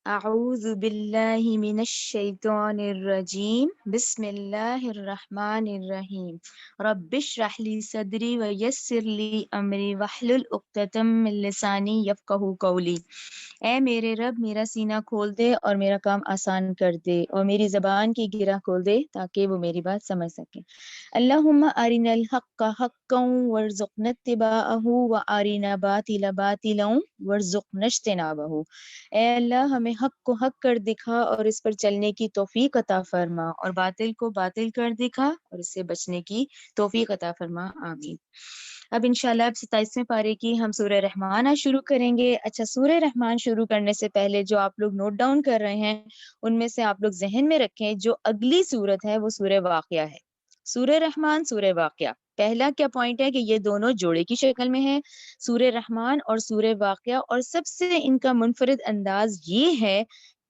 اعوذ باللہ من الشیطان الرجیم بسم اللہ الرحمن الرحیم رب اشرح لی صدری ویسر لی امری واحلل عقدۃ من لسانی یفقہوا قولی۔ اے میرے رب میرا سینہ کھول دے اور میرا کام آسان کر دے اور میری زبان کی گرہ کھول دے تاکہ وہ میری بات سمجھ سکے۔ اللہم ارنا الحق حقا وارزقنا اتباعہ وارنا باطلا باطلا وارزقنا اجتنابہ۔ اے اللہ ہمیں حق کو حق کر دکھا اور اس پر چلنے کی توفیق عطا فرما، اور باطل کو باطل کر دکھا اور اس سے بچنے کی توفیق عطا فرما، آمین۔ اب انشاءاللہ اب 27ویں پارے کی ہم سورہ رحمان آج شروع کریں گے۔ اچھا، سورہ رحمان شروع کرنے سے پہلے جو آپ لوگ نوٹ ڈاؤن کر رہے ہیں ان میں سے آپ لوگ ذہن میں رکھیں جو اگلی سورت ہے وہ سورہ واقعہ ہے۔ سورہ رحمان، سورہ واقعہ، پہلا کیا پوائنٹ ہے کہ یہ دونوں جوڑے کی شکل میں ہیں، سورہ رحمان اور سورہ واقعہ، اور سب سے ان کا منفرد انداز یہ ہے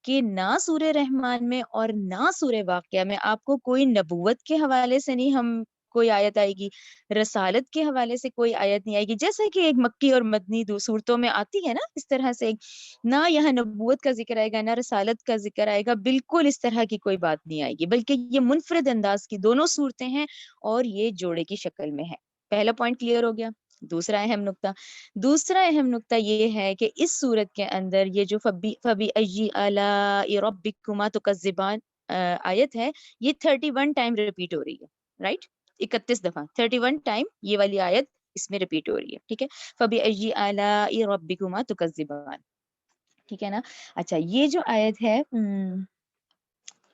کہ نہ سورہ رحمان میں اور نہ سورہ واقعہ میں آپ کو کوئی نبوت کے حوالے سے نہیں ہم کوئی آیت آئے گی، رسالت کے حوالے سے کوئی آیت نہیں آئے گی، جیسا کہ ایک مکی اور مدنی دو صورتوں میں آتی ہے نا، اس طرح سے نہ یہاں نبوت کا ذکر آئے گا نہ رسالت کا ذکر آئے گا، بالکل اس طرح کی کوئی بات نہیں آئے گی، بلکہ یہ منفرد انداز کی دونوں صورتیں ہیں اور یہ جوڑے کی شکل میں ہے۔ پہلا پوائنٹ کلیئر ہو گیا۔ دوسرا اہم نقطہ یہ ہے کہ اس صورت کے اندر یہ جو فَبِأَيِّ آلَاءِ رَبِّكُمَا تُكَذِّبَانِ آیت ہے، یہ 31 ٹائم ریپیٹ ہو رہی ہے، رائٹ؟ 31 دفعہ 31 ٹائم یہ والی آیت اس میں ریپیٹ ہو رہی ہے، ٹھیک ہے؟ فَبِأَيِّ آلَاءِ رَبِّكُمَا تُكَذِّبَانِ، ٹھیک ہے نا؟ اچھا، یہ جو آیت ہے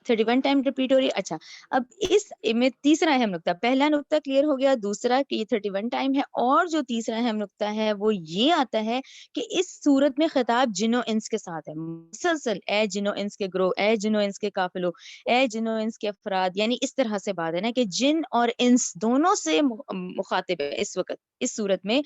31 ٹائم ریپیٹ ہو رہی ہے۔ اچھا، اب اس میں تیسرا اہم نقطہ، پہلا نقطہ کلیئر ہو گیا، دوسرا کہ یہ 31 ٹائم ہے، اور جو تیسرا اہم نقطہ ہے وہ یہ آتا ہے کہ اس صورت میں خطاب جن و انس کے ساتھ ہے، مسلسل اے جن و انس کے گروہ، اے جن و انس کے قافلوں، اے جن و انس کے افراد، یعنی اس طرح سے بات ہے نا کہ جن اور انس دونوں سے مخاطب ہے اس وقت اس صورت میں،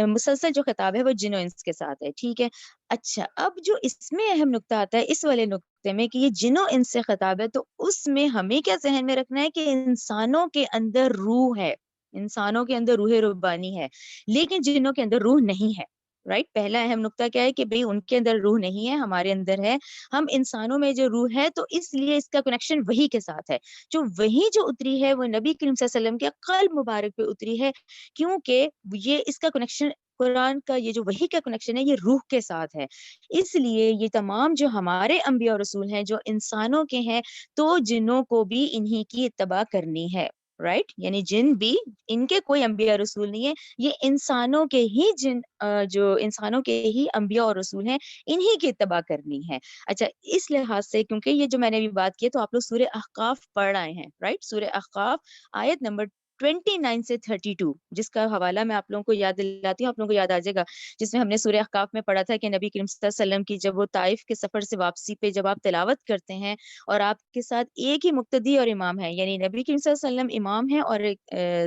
مسلسل جو خطاب ہے وہ جن و انس کے ساتھ ہے، ٹھیک ہے؟ اچھا، اب جو اس میں اہم نقطہ آتا ہے اس والے نقطے میں کہ یہ جن و انس سے خطاب ہے، تو اس میں ہمیں کیا ذہن میں رکھنا ہے کہ انسانوں کے اندر روح ہے، انسانوں کے اندر روح ربانی ہے، لیکن جنوں کے اندر روح نہیں ہے، رائٹ؟ پہلا اہم نقطہ کیا ہے کہ بھئی ان کے اندر روح نہیں ہے، ہمارے اندر ہے، ہم انسانوں میں جو روح ہے تو اس لیے اس کا کنیکشن وحی کے ساتھ ہے، جو وحی جو اتری ہے وہ نبی کریم صلی اللہ علیہ وسلم کے قلب مبارک پہ اتری ہے، کیونکہ یہ اس کا کنیکشن قرآن کا یہ جو وحی کا کنیکشن ہے یہ روح کے ساتھ ہے، اس لیے یہ تمام جو ہمارے انبیاء اور رسول ہیں جو انسانوں کے ہیں تو جنوں کو بھی انہی کی اتباع کرنی ہے، رائٹ؟ یعنی جن بھی، ان کے کوئی انبیاء رسول نہیں ہے، یہ انسانوں کے ہی جو انسانوں کے ہی انبیاء اور رسول ہیں انہی کی اتباع کرنی ہے۔ اچھا، اس لحاظ سے کیونکہ یہ جو میں نے ابھی بات کی ہے تو آپ لوگ سورہ احقاف پڑھ آئے ہیں، رائٹ؟ سورہ احقاف آیت نمبر 29 سے 32، جس کا حوالہ میں آپ لوگوں کو یاد دلاتی ہوں، آپ لوگوں کو یاد آ جائے گا، جس میں ہم نے سورہ احقاف میں پڑھا تھا کہ نبی کریم صلی اللہ علیہ وسلم کی جب وہ طائف کے سفر سے واپسی پہ جب آپ تلاوت کرتے ہیں اور آپ کے ساتھ ایک ہی مقتدی اور امام ہے، یعنی نبی کریم صلی اللہ علیہ وسلم امام ہیں اور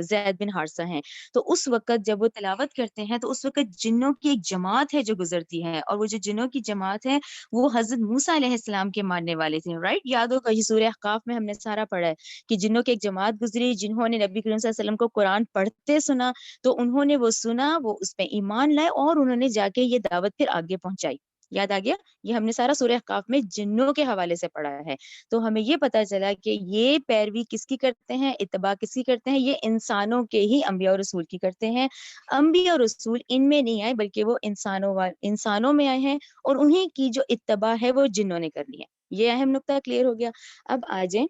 زید بن حارثہ ہیں، تو اس وقت جب وہ تلاوت کرتے ہیں تو اس وقت جنوں کی ایک جماعت ہے جو گزرتی ہے، اور وہ جو جنوں کی جماعت ہے وہ حضرت موسیٰ علیہ السلام کے ماننے والے تھے، رائٹ؟ یاد ہوگا یہ سورہ احقاف میں ہم نے سارا پڑھا ہے کہ جنوں کی ایک جماعت گزری جنہوں نے نبی کریم صلی اللہ علیہ وسلم کو قرآن پڑھتے سنا، تو انہوں نے وہ سنا، وہ اس پہ ایمان لائے اور انہوں نے جا کے یہ دعوت پھر آگے پہنچائی۔ یاد آ گیا؟ یہ ہم نے سارا سورہ احقاف میں جنوں کے حوالے سے پڑھا ہے، تو ہمیں یہ پتا چلا کہ یہ پیروی کس کی کرتے ہیں، اتباع کس کی کرتے ہیں، یہ انسانوں کے ہی انبیاء اور رسول کی کرتے ہیں۔ انبیاء اور رسول ان میں نہیں آئے بلکہ وہ انسانوں میں آئے ہیں، اور انہی کی جو اتباع ہے وہ جنوں نے کرنی ہے۔ یہ اہم نقطہ کلیئر ہو گیا۔ اب آ جائیں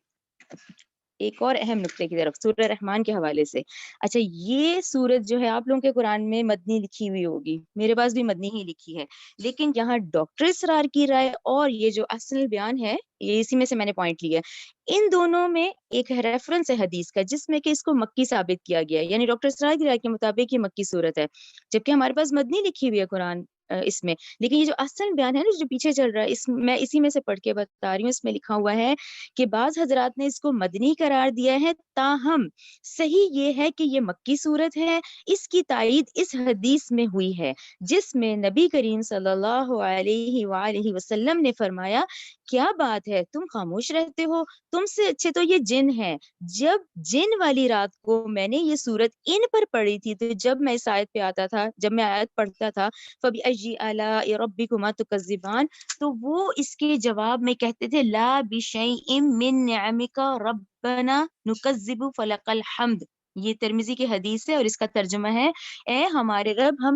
ایک اور اہم نقطے کی طرف سورہ رحمان کے حوالے سے۔ اچھا، یہ سورت جو ہے آپ لوگوں کے قرآن میں مدنی لکھی ہوئی ہوگی، میرے پاس بھی مدنی ہی لکھی ہے، لیکن یہاں ڈاکٹر اسرار کی رائے اور یہ جو اصل بیان ہے یہ اسی میں سے میں نے پوائنٹ لیا ہے، ان دونوں میں ایک ریفرنس ہے حدیث کا جس میں کہ اس کو مکی ثابت کیا گیا ہے، یعنی ڈاکٹر اسرار کی رائے کے مطابق یہ مکی صورت ہے، جبکہ ہمارے پاس مدنی لکھی ہوئی ہے قرآن اس میں، لیکن یہ جو اصل بیان ہے نا جو پیچھے چل رہا ہے میں اسی میں سے پڑھ کے بتا رہی ہوں، اس میں لکھا ہوا ہے کہ بعض حضرات نے اس کو مدنی قرار دیا ہے، تاہم صحیح یہ ہے کہ یہ مکی صورت ہے، اس کی تائید اس حدیث میں ہوئی ہے جس میں نبی کریم صلی اللہ علیہ وآلہ وسلم نے فرمایا کیا بات ہے، تم خاموش رہتے ہو، تم سے اچھے تو یہ جن ہیں۔ جب جن والی رات کو میں نے یہ سورت ان پر پڑھی تھی، تو جب میں اس آیت پہ آتا تھا، جب میں آیت پڑھتا تھا فَبِأَيِّ آلَاءِ رَبِّكُمَا تُكَذِّبَانِ، تو وہ اس کے جواب میں کہتے تھے لا بِشَيْءٍ مِّن نِعَمِكَ رَبَّنَا نُكَذِّبُ فَلَكَ الْحَمْدُ۔ یہ ترمذی کی حدیث ہے اور اس کا ترجمہ ہے، اے ہمارے رب،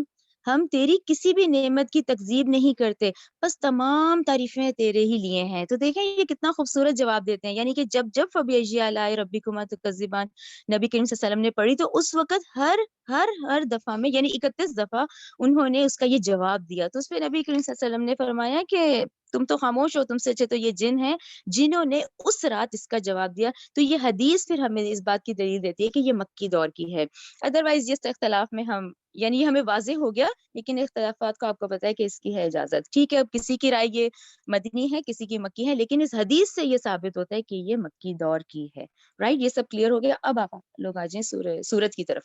ہم تیری کسی بھی نعمت کی تکذیب نہیں کرتے، بس تمام تعریفیں تیرے ہی لیے ہیں۔ تو دیکھیں یہ کتنا خوبصورت جواب دیتے ہیں، یعنی کہ جب فَبِأَيِّ آلَاءِ رَبِّكُمَا تُكَذِّبَانِ نبی کریم صلی اللہ علیہ وسلم نے پڑھی، تو اس وقت ہر دفعہ میں، یعنی 31 دفعہ انہوں نے اس کا یہ جواب دیا۔ تو اس پہ نبی کریم صلی اللہ علیہ وسلم نے فرمایا کہ تم تو خاموش ہو، تم سے اچھے تو یہ جن ہیں جنہوں نے اس رات اس کا جواب دیا۔ تو یہ حدیث پھر ہمیں اس بات کی دلیل دیتی ہے کہ یہ مکی دور کی ہے۔ ادروائز اس اختلاف میں ہم، یعنی یہ ہمیں واضح ہو گیا، لیکن اختلافات کو آپ کو پتا ہے کہ اس کی ہے اجازت، ٹھیک ہے۔ اب کسی کی رائے یہ مدنی ہے، کسی کی مکی ہے، لیکن اس حدیث سے یہ ثابت ہوتا ہے کہ یہ مکی دور کی ہے، رائٹ۔ یہ سب کلیئر ہو گیا۔ اب آپ لوگ آ جائیں سورت کی طرف،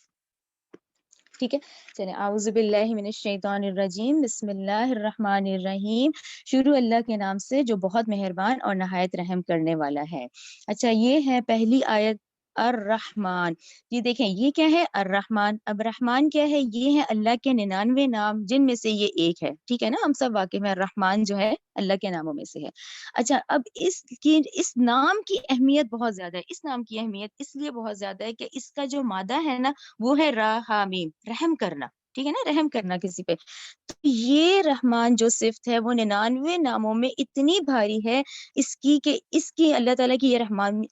ٹھیک ہے۔ چلیں، اعوذ باللہ من الشیطان الرجیم، بسم اللہ الرحمن الرحیم۔ شروع اللہ کے نام سے جو بہت مہربان اور نہایت رحم کرنے والا ہے۔ اچھا، یہ ہے پہلی آیت الرحمن۔ یہ دیکھیں یہ کیا ہے، الرحمن۔ اب رحمان کیا ہے، یہ ہے اللہ کے 99 نام جن میں سے یہ ایک ہے، ٹھیک ہے نا، ہم سب واقف میں الرحمن جو ہے اللہ کے ناموں میں سے ہے۔ اچھا، اب اس نام کی اہمیت بہت زیادہ ہے۔ اس نام کی اہمیت اس لیے بہت زیادہ ہے کہ اس کا جو مادہ ہے نا، وہ ہے رحمیم، رحم کرنا، ٹھیک ہے نا، رحم کرنا کسی پہ۔ تو یہ رحمان جو صفت ہے وہ 99 ناموں میں اتنی بھاری ہے اس کی اللہ تعالیٰ کی یہ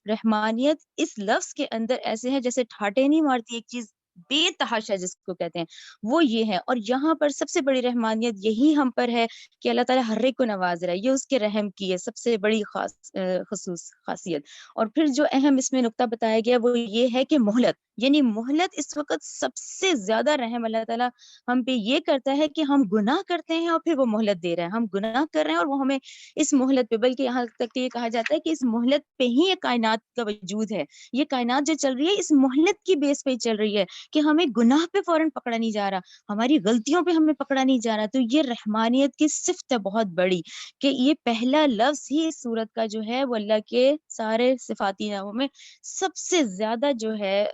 رحمانیت اس لفظ کے اندر ایسے ہے جیسے ٹھاٹے نہیں مارتی ایک چیز، بے تحاشا جس کو کہتے ہیں وہ یہ ہے۔ اور یہاں پر سب سے بڑی رحمانیت یہی ہم پر ہے کہ اللہ تعالیٰ ہر ایک کو نواز رہا ہے، یہ اس کے رحم کی ہے سب سے بڑی خاصیت۔ اور پھر جو اہم اس میں نقطہ بتایا گیا وہ یہ ہے کہ مہلت، یعنی مہلت اس وقت سب سے زیادہ رحم اللہ تعالیٰ ہم پہ یہ کرتا ہے کہ ہم گناہ کرتے ہیں اور پھر وہ مہلت دے رہا ہے، ہم گناہ کر رہے ہیں اور وہ ہمیں اس مہلت پہ، بلکہ یہاں تک کہ یہ کہا جاتا ہے کہ اس مہلت پہ ہی یہ کائنات کا وجود ہے، یہ کائنات جو چل رہی ہے اس مہلت کی بیس پہ چل رہی ہے کہ ہمیں گناہ پہ فوراً پکڑا نہیں جا رہا، ہماری غلطیوں پہ ہمیں پکڑا نہیں جا رہا۔ تو یہ رحمانیت کی صفت ہے بہت بڑی کہ یہ پہلا لفظ ہی اس سورت کا جو ہے وہ اللہ کے سارے صفاتی ناموں میں سب سے زیادہ جو ہے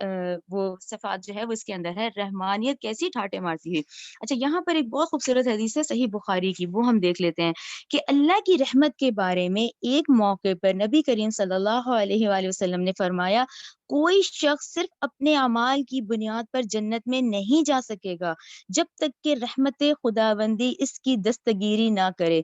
وہ صفات جو ہے وہ اس کے اندر ہے، رحمانیت کیسی ٹھاٹے مارتی ہے۔ اچھا، یہاں پر ایک بہت خوبصورت حدیث ہے صحیح بخاری کی، وہ ہم دیکھ لیتے ہیں کہ اللہ کی رحمت کے بارے میں ایک موقع پر نبی کریم صلی اللہ علیہ وآلہ وسلم نے فرمایا کوئی شخص صرف اپنے اعمال کی بنیاد پر جنت میں نہیں جا سکے گا جب تک کہ رحمت خداوندی اس کی دستگیری نہ کرے۔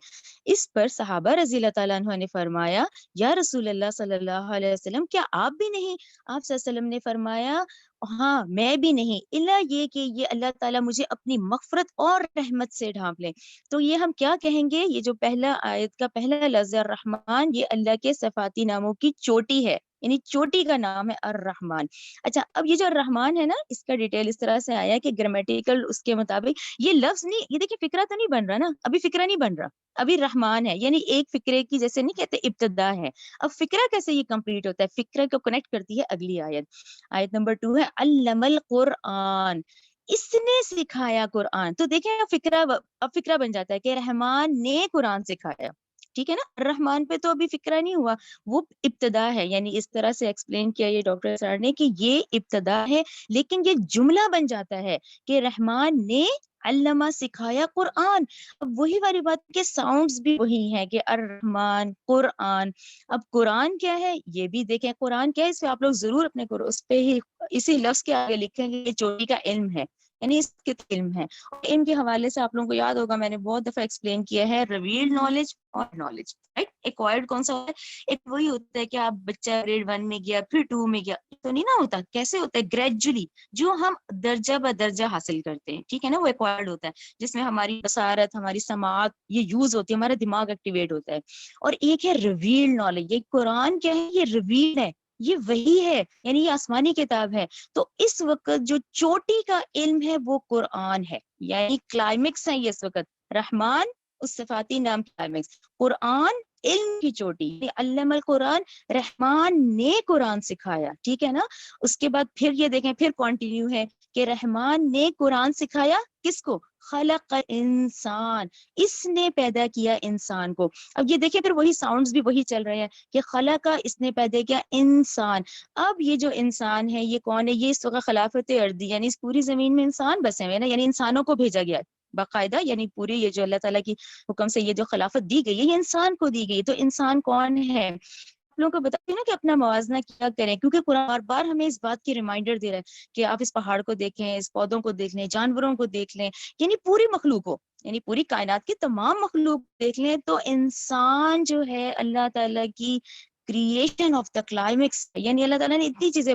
اس پر صحابہ رضی اللہ تعالیٰ عنہ نے فرمایا یا رسول اللہ صلی اللہ علیہ وسلم، کیا آپ بھی نہیں؟ آپ صلی اللہ علیہ وسلم نے فرمایا ہاں میں بھی نہیں، الا یہ کہ یہ اللہ تعالیٰ مجھے اپنی مغفرت اور رحمت سے ڈھانپ لیں۔ تو یہ ہم کیا کہیں گے، یہ جو پہلا آیت کا پہلا لفظ الرحمن، یہ اللہ کے صفاتی ناموں کی چوٹی ہے، یعنی چوٹی کا نام ہے الرحمن۔ اچھا، اب یہ جو الرحمن ہے نا، اس کا ڈیٹیل اس طرح سے آیا کہ گرامیٹیکل اس کے مطابق یہ لفظ نہیں، یہ دیکھیں فکرہ تو نہیں بن رہا نا، ابھی فکرہ نہیں بن رہا، ابھی رحمان ہے، یعنی ایک فکرے کی جیسے نہیں کہتے ابتدا ہے۔ اب فکرہ کیسے یہ کمپلیٹ ہوتا ہے، فکرہ کو کنیکٹ کرتی ہے اگلی آیت، آیت نمبر 2 ہے علم القرآن، اس نے سکھایا قرآن۔ تو دیکھیں اب فکرہ بن جاتا ہے کہ رحمان نے قرآن سکھایا، ٹھیک ہے نا، الرحمن پہ تو ابھی فکرہ نہیں ہوا، وہ ابتدا ہے، یعنی اس طرح سے ایکسپلین کیا یہ ڈاکٹر سر نے کہ یہ ابتدا ہے، لیکن یہ جملہ بن جاتا ہے کہ رحمان نے علامہ سکھایا قرآن۔ اب وہی والی بات کہ ساؤنڈز بھی وہی ہیں کہ الرحمن، قرآن۔ اب قرآن کیا ہے یہ بھی دیکھیں، قرآن کیا ہے اس پہ آپ لوگ ضرور اپنے اس پہ ہی اسی لفظ کے آگے لکھیں گے کہ چوٹی کا علم ہے، یعنی اس کے علم ہے۔ علم کے حوالے سے آپ لوگوں کو یاد ہوگا میں نے بہت دفعہ ایکسپلین کیا ہے ریویلڈ نالج اور نالج، رائٹ۔ ایکوائرڈ کون سا ہوتا ہے، ایک وہی ہوتا ہے کہ آپ بچہ گریڈ 1 میں گیا پھر 2 میں گیا، تو نہیں نا ہوتا، کیسے ہوتا ہے گریجولی، جو ہم درجہ بدرجہ حاصل کرتے ہیں، ٹھیک ہے نا، وہ ایکوائرڈ ہوتا ہے جس میں ہماری بصارت، ہماری سماعت یہ یوز ہوتی ہے، ہمارا دماغ ایکٹیویٹ ہوتا ہے۔ اور ایک ہے ریویلڈ نالج، یہ قرآن کیا ہے، یہ ریویلڈ ہے، یہ وہی ہے، یعنی یہ آسمانی کتاب ہے۔ تو اس وقت جو چوٹی کا علم ہے وہ قرآن ہے، یعنی کلائمیکس ہے یہ اس وقت، رحمان اس صفاتی نام کلائمیکس، قرآن علم کی چوٹی، علم القرآن، رحمان نے قرآن سکھایا، ٹھیک ہے نا۔ اس کے بعد پھر یہ دیکھیں پھر کنٹینیو ہے کہ رحمان نے قرآن سکھایا کس کو؟ خلق انسان، اس نے پیدا کیا انسان کو. اب یہ دیکھیں پھر وہی ساؤنڈز بھی وہی چل رہے ہیں کہ خلق، اس نے پیدا کیا انسان. اب یہ جو انسان ہے یہ کون ہے؟ یہ اس وقت خلافت ارضی یعنی اس پوری زمین میں انسان بسے ہوئے نا، یعنی انسانوں کو بھیجا گیا باقاعدہ، یعنی پوری یہ جو اللہ تعالیٰ کی حکم سے یہ جو خلافت دی گئی ہے یہ انسان کو دی گئی. تو انسان کون ہے؟ لوگوں کو بتاتے ہیں نا کہ اپنا موازنہ کیا کریں، کیونکہ قرآن بار بار ہمیں اس بات کی ریمائنڈر دے رہا ہے کہ آپ اس پہاڑ کو دیکھیں، اس پودوں کو دیکھ لیں، جانوروں کو دیکھ لیں، یعنی پوری مخلوق کو، یعنی پوری کائنات کی تمام مخلوق دیکھ لیں. تو انسان جو ہے اللہ تعالیٰ کی کریشن آف دا کلائمیکس، یعنی اللہ تعالیٰ نے اتنی چیزیں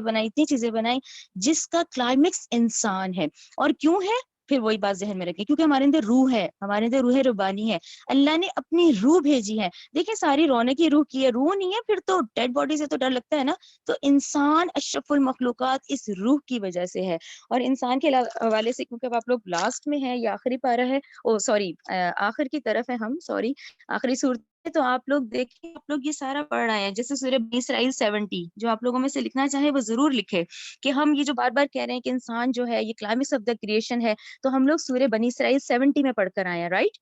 بنائی جس کا کلائمیکس انسان ہے. اور کیوں ہے؟ پھر وہی بات ذہن میں رکھیں، کیونکہ ہمارے اندر روح ہے، ہمارے اندر روح ربانی ہے، اللہ نے اپنی روح بھیجی ہے. دیکھیں ساری رونق کی روح کی ہے، روح نہیں ہے پھر تو ڈیڈ باڈی سے تو ڈر لگتا ہے نا. تو انسان اشرف المخلوقات اس روح کی وجہ سے ہے. اور انسان کے حوالے سے کیونکہ آپ لوگ لاسٹ میں ہیں یا آخری پارہ ہے، آخر کی طرف ہے ہم، آخری صورت ہے، تو آپ لوگ دیکھیں، آپ لوگ یہ سارا پڑھ رہے ہیں. جیسے سورہ بنی اسرائیل 70 جو آپ لوگوں میں سے لکھنا چاہے وہ ضرور لکھے، کہ ہم یہ جو بار بار کہہ رہے ہیں کہ انسان جو ہے یہ کلائمیکس آف دا کریشن ہے، تو ہم لوگ سورہ بنی اسرائیل 70 میں پڑھ کر آئے ہیں، رائٹ؟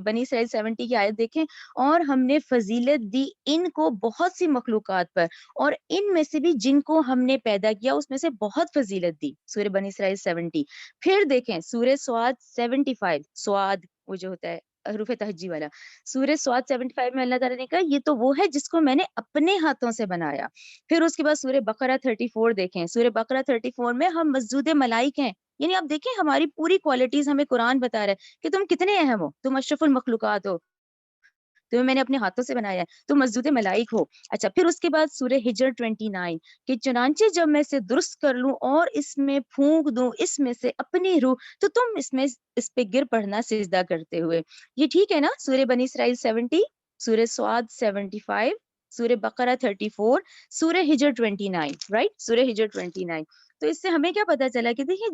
بنی اسرائیل 70 کی آیت دیکھیں. اور ہم نے فضیلت دی ان کو بہت سی مخلوقات پر، اور ان میں سے بھی جن کو ہم نے پیدا کیا اس میں سے بہت فضیلت دی. سورہ بنی اسرائیل 70. پھر دیکھیں سورہ سواد 75، سواد وہ جو ہوتا ہے حروف تہجی والا، سورہ سواد 75 میں اللہ تعالیٰ نے کہا یہ تو وہ ہے جس کو میں نے اپنے ہاتھوں سے بنایا. پھر اس کے بعد سورہ بقرہ 34 دیکھیں، سورہ بقرہ 34 میں ہم مسجود ملائک ہیں. یعنی آپ دیکھیں ہماری پوری کوالٹیز ہمیں قرآن بتا رہا ہے کہ تم کتنے اہم ہو، تم اشرف المخلوقات ہو، تمہیں میں نے اپنے ہاتھوں سے بنایا ہے، تم مسجود ملائک ہو. اچھا پھر اس کے بعد سورہ ہجر 29 کہ چنانچہ جب میں اسے درست کر لوں اور اس میں پھونک دوں اس میں سے اپنی روح تو تم اس پہ گر پڑنا سجدہ کرتے ہوئے. یہ ٹھیک ہے نا؟ سورہ بنی اسرائیل 70، سورہ سواد 75، سورہ بقرہ 34، سورہ ہجر 29، رائٹ؟ سورہ ہجر 29. تو اس سے ہمیں کیا پتا چلا کہ دیکھیے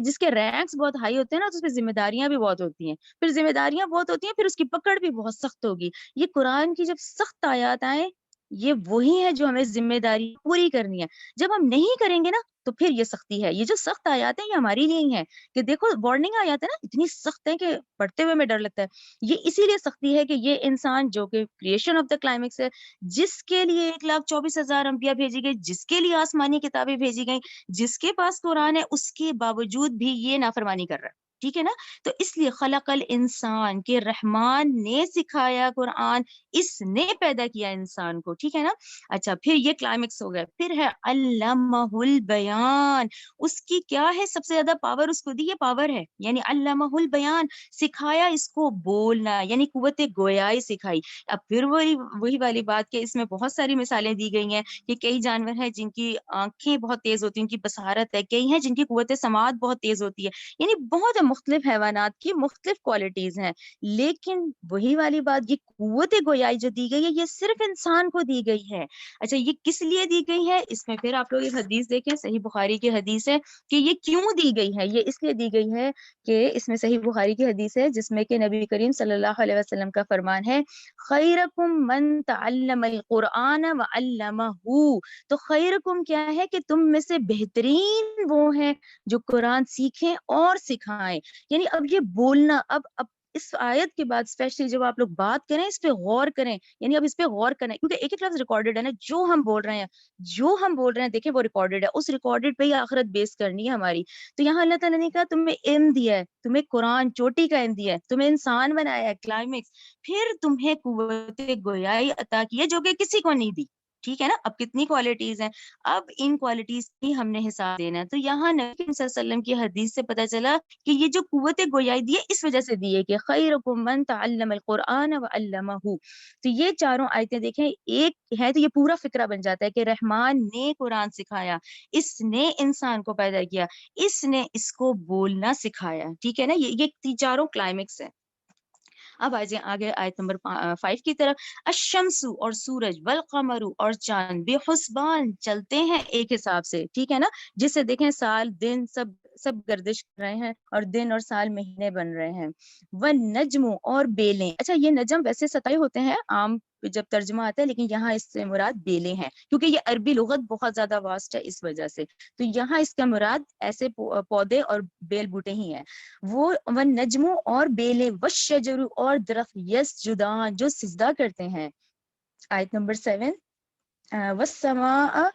جس کے رینکس بہت ہائی ہوتے ہیں نا تو اس پہ ذمہ داریاں بھی بہت ہوتی ہیں، پھر ذمہ داریاں بہت ہوتی ہیں، پھر اس کی پکڑ بھی بہت سخت ہوگی. یہ قرآن کی جب سخت آیات آئیں یہ وہی ہے جو ہمیں ذمہ داری پوری کرنی ہے. جب ہم نہیں کریں گے نا تو پھر یہ سختی ہے. یہ جو سخت آیات ہیں یہ ہماری لیے ہی ہیں کہ دیکھو وارننگ آیات ہے نا اتنی سخت ہے کہ پڑھتے ہوئے میں ڈر لگتا ہے. یہ اسی لیے سختی ہے کہ یہ انسان جو کہ کریشن آف دا کلائمیکس ہے، جس کے لیے 1,24,000 انبیاء بھیجی گئی، جس کے لیے آسمانی کتابیں بھیجی گئی، جس کے پاس قرآن ہے، اس کے باوجود بھی یہ نافرمانی کر رہا ہے. ٹھیک ہے نا؟ تو اس لیے خلق الانسان کہ رحمان نے سکھایا قرآن، اس نے پیدا کیا انسان کو. ٹھیک ہے نا؟ اچھا پھر یہ کلائمیکس ہو گیا. پھر ہے علمہ البیان، اس کی کیا ہے سب سے زیادہ پاور اس کو دی، یہ پاور ہے، یعنی علمہ البیان، سکھایا اس کو بولنا، یعنی قوت گویائی سکھائی. اب پھر وہی والی بات کہ اس میں بہت ساری مثالیں دی گئی ہیں کہ کئی جانور ہیں جن کی آنکھیں بہت تیز ہوتی ہیں، ان کی بصارت ہے، کئی ہیں جن کی قوت سماعت بہت تیز ہوتی ہے، یعنی بہت مختلف حیوانات کی مختلف کوالٹیز ہیں. لیکن وہی والی بات، یہ قوت گویائی جو دی گئی ہے یہ صرف انسان کو دی گئی ہے. اچھا یہ کس لیے دی گئی ہے؟ اس میں پھر آپ لوگ ایک حدیث دیکھیں، صحیح بخاری کی حدیث ہے کہ یہ کیوں دی گئی ہے. یہ اس لیے دی گئی ہے کہ اس میں صحیح بخاری کی حدیث ہے جس میں کہ نبی کریم صلی اللہ علیہ وسلم کا فرمان ہے، خیرکم من تعلم القرآن وعلمہ. تو خیرکم کیا ہے کہ تم میں سے بہترین وہ ہیں جو قرآن سیکھیں اور سکھائیں. یعنی اب یہ بولنا، اب اس آیت کے بعد اسپیشلی جب آپ لوگ بات کریں اس پہ غور کریں، یعنی اب اس پہ غور کریں کیونکہ ایک ایک لفظ ریکارڈڈ ہے نا. جو ہم بول رہے ہیں دیکھیں وہ ریکارڈڈ ہے، اس ریکارڈڈ پہ ہی آخرت بیس کرنی ہے ہماری. تو یہاں اللہ تعالیٰ نے کہا تمہیں علم دیا ہے، تمہیں قرآن چوٹی کا علم دیا ہے، تمہیں انسان بنایا ہے کلائمیکس، پھر تمہیں قوت گویائی عطا کی ہے جو کہ کسی کو نہیں دی. ٹھیک ہے نا؟ اب کتنی کوالٹیز ہیں، اب ان کوالٹیز کی ہم نے حساب دینا ہے. تو یہاں نبی صلی اللہ علیہ وسلم کی حدیث سے پتہ چلا کہ یہ جو قوت گویائی دی ہے اس وجہ سے دی ہے کہ خیرکم من تعلم القرآن وعلمہ. تو یہ چاروں آیتیں دیکھیں ایک ہے تو یہ پورا فکرہ بن جاتا ہے کہ رحمان نے قرآن سکھایا، اس نے انسان کو پیدا کیا، اس نے اس کو بولنا سکھایا. ٹھیک ہے نا؟ یہ چاروں کلائمیکس ہے. اب آگے آیت نمبر 5 کی طرف. الشمس اور سورج، والقمر اور چاند، بحسبان چلتے ہیں ایک حساب سے. ٹھیک ہے نا؟ جسے دیکھیں سال دن سب سب گردش کر رہے ہیں اور دن اور سال مہینے بن رہے ہیں. والنجم اور بیلیں. اچھا یہ نجم ویسے ستائی ہوتے ہیں عام جب ترجمہ آتا ہے، لیکن یہاں اس سے مراد بیلیں ہیں، کیونکہ یہ عربی لغت بہت زیادہ واسٹ ہے اس وجہ سے. تو یہاں اس کا مراد ایسے پودے اور بیل بوٹے ہی ہیں. وہ والنجم اور بیلیں، والشجر اور درخت، یسجدان جو سجدہ کرتے ہیں. آیت نمبر 7. والسماء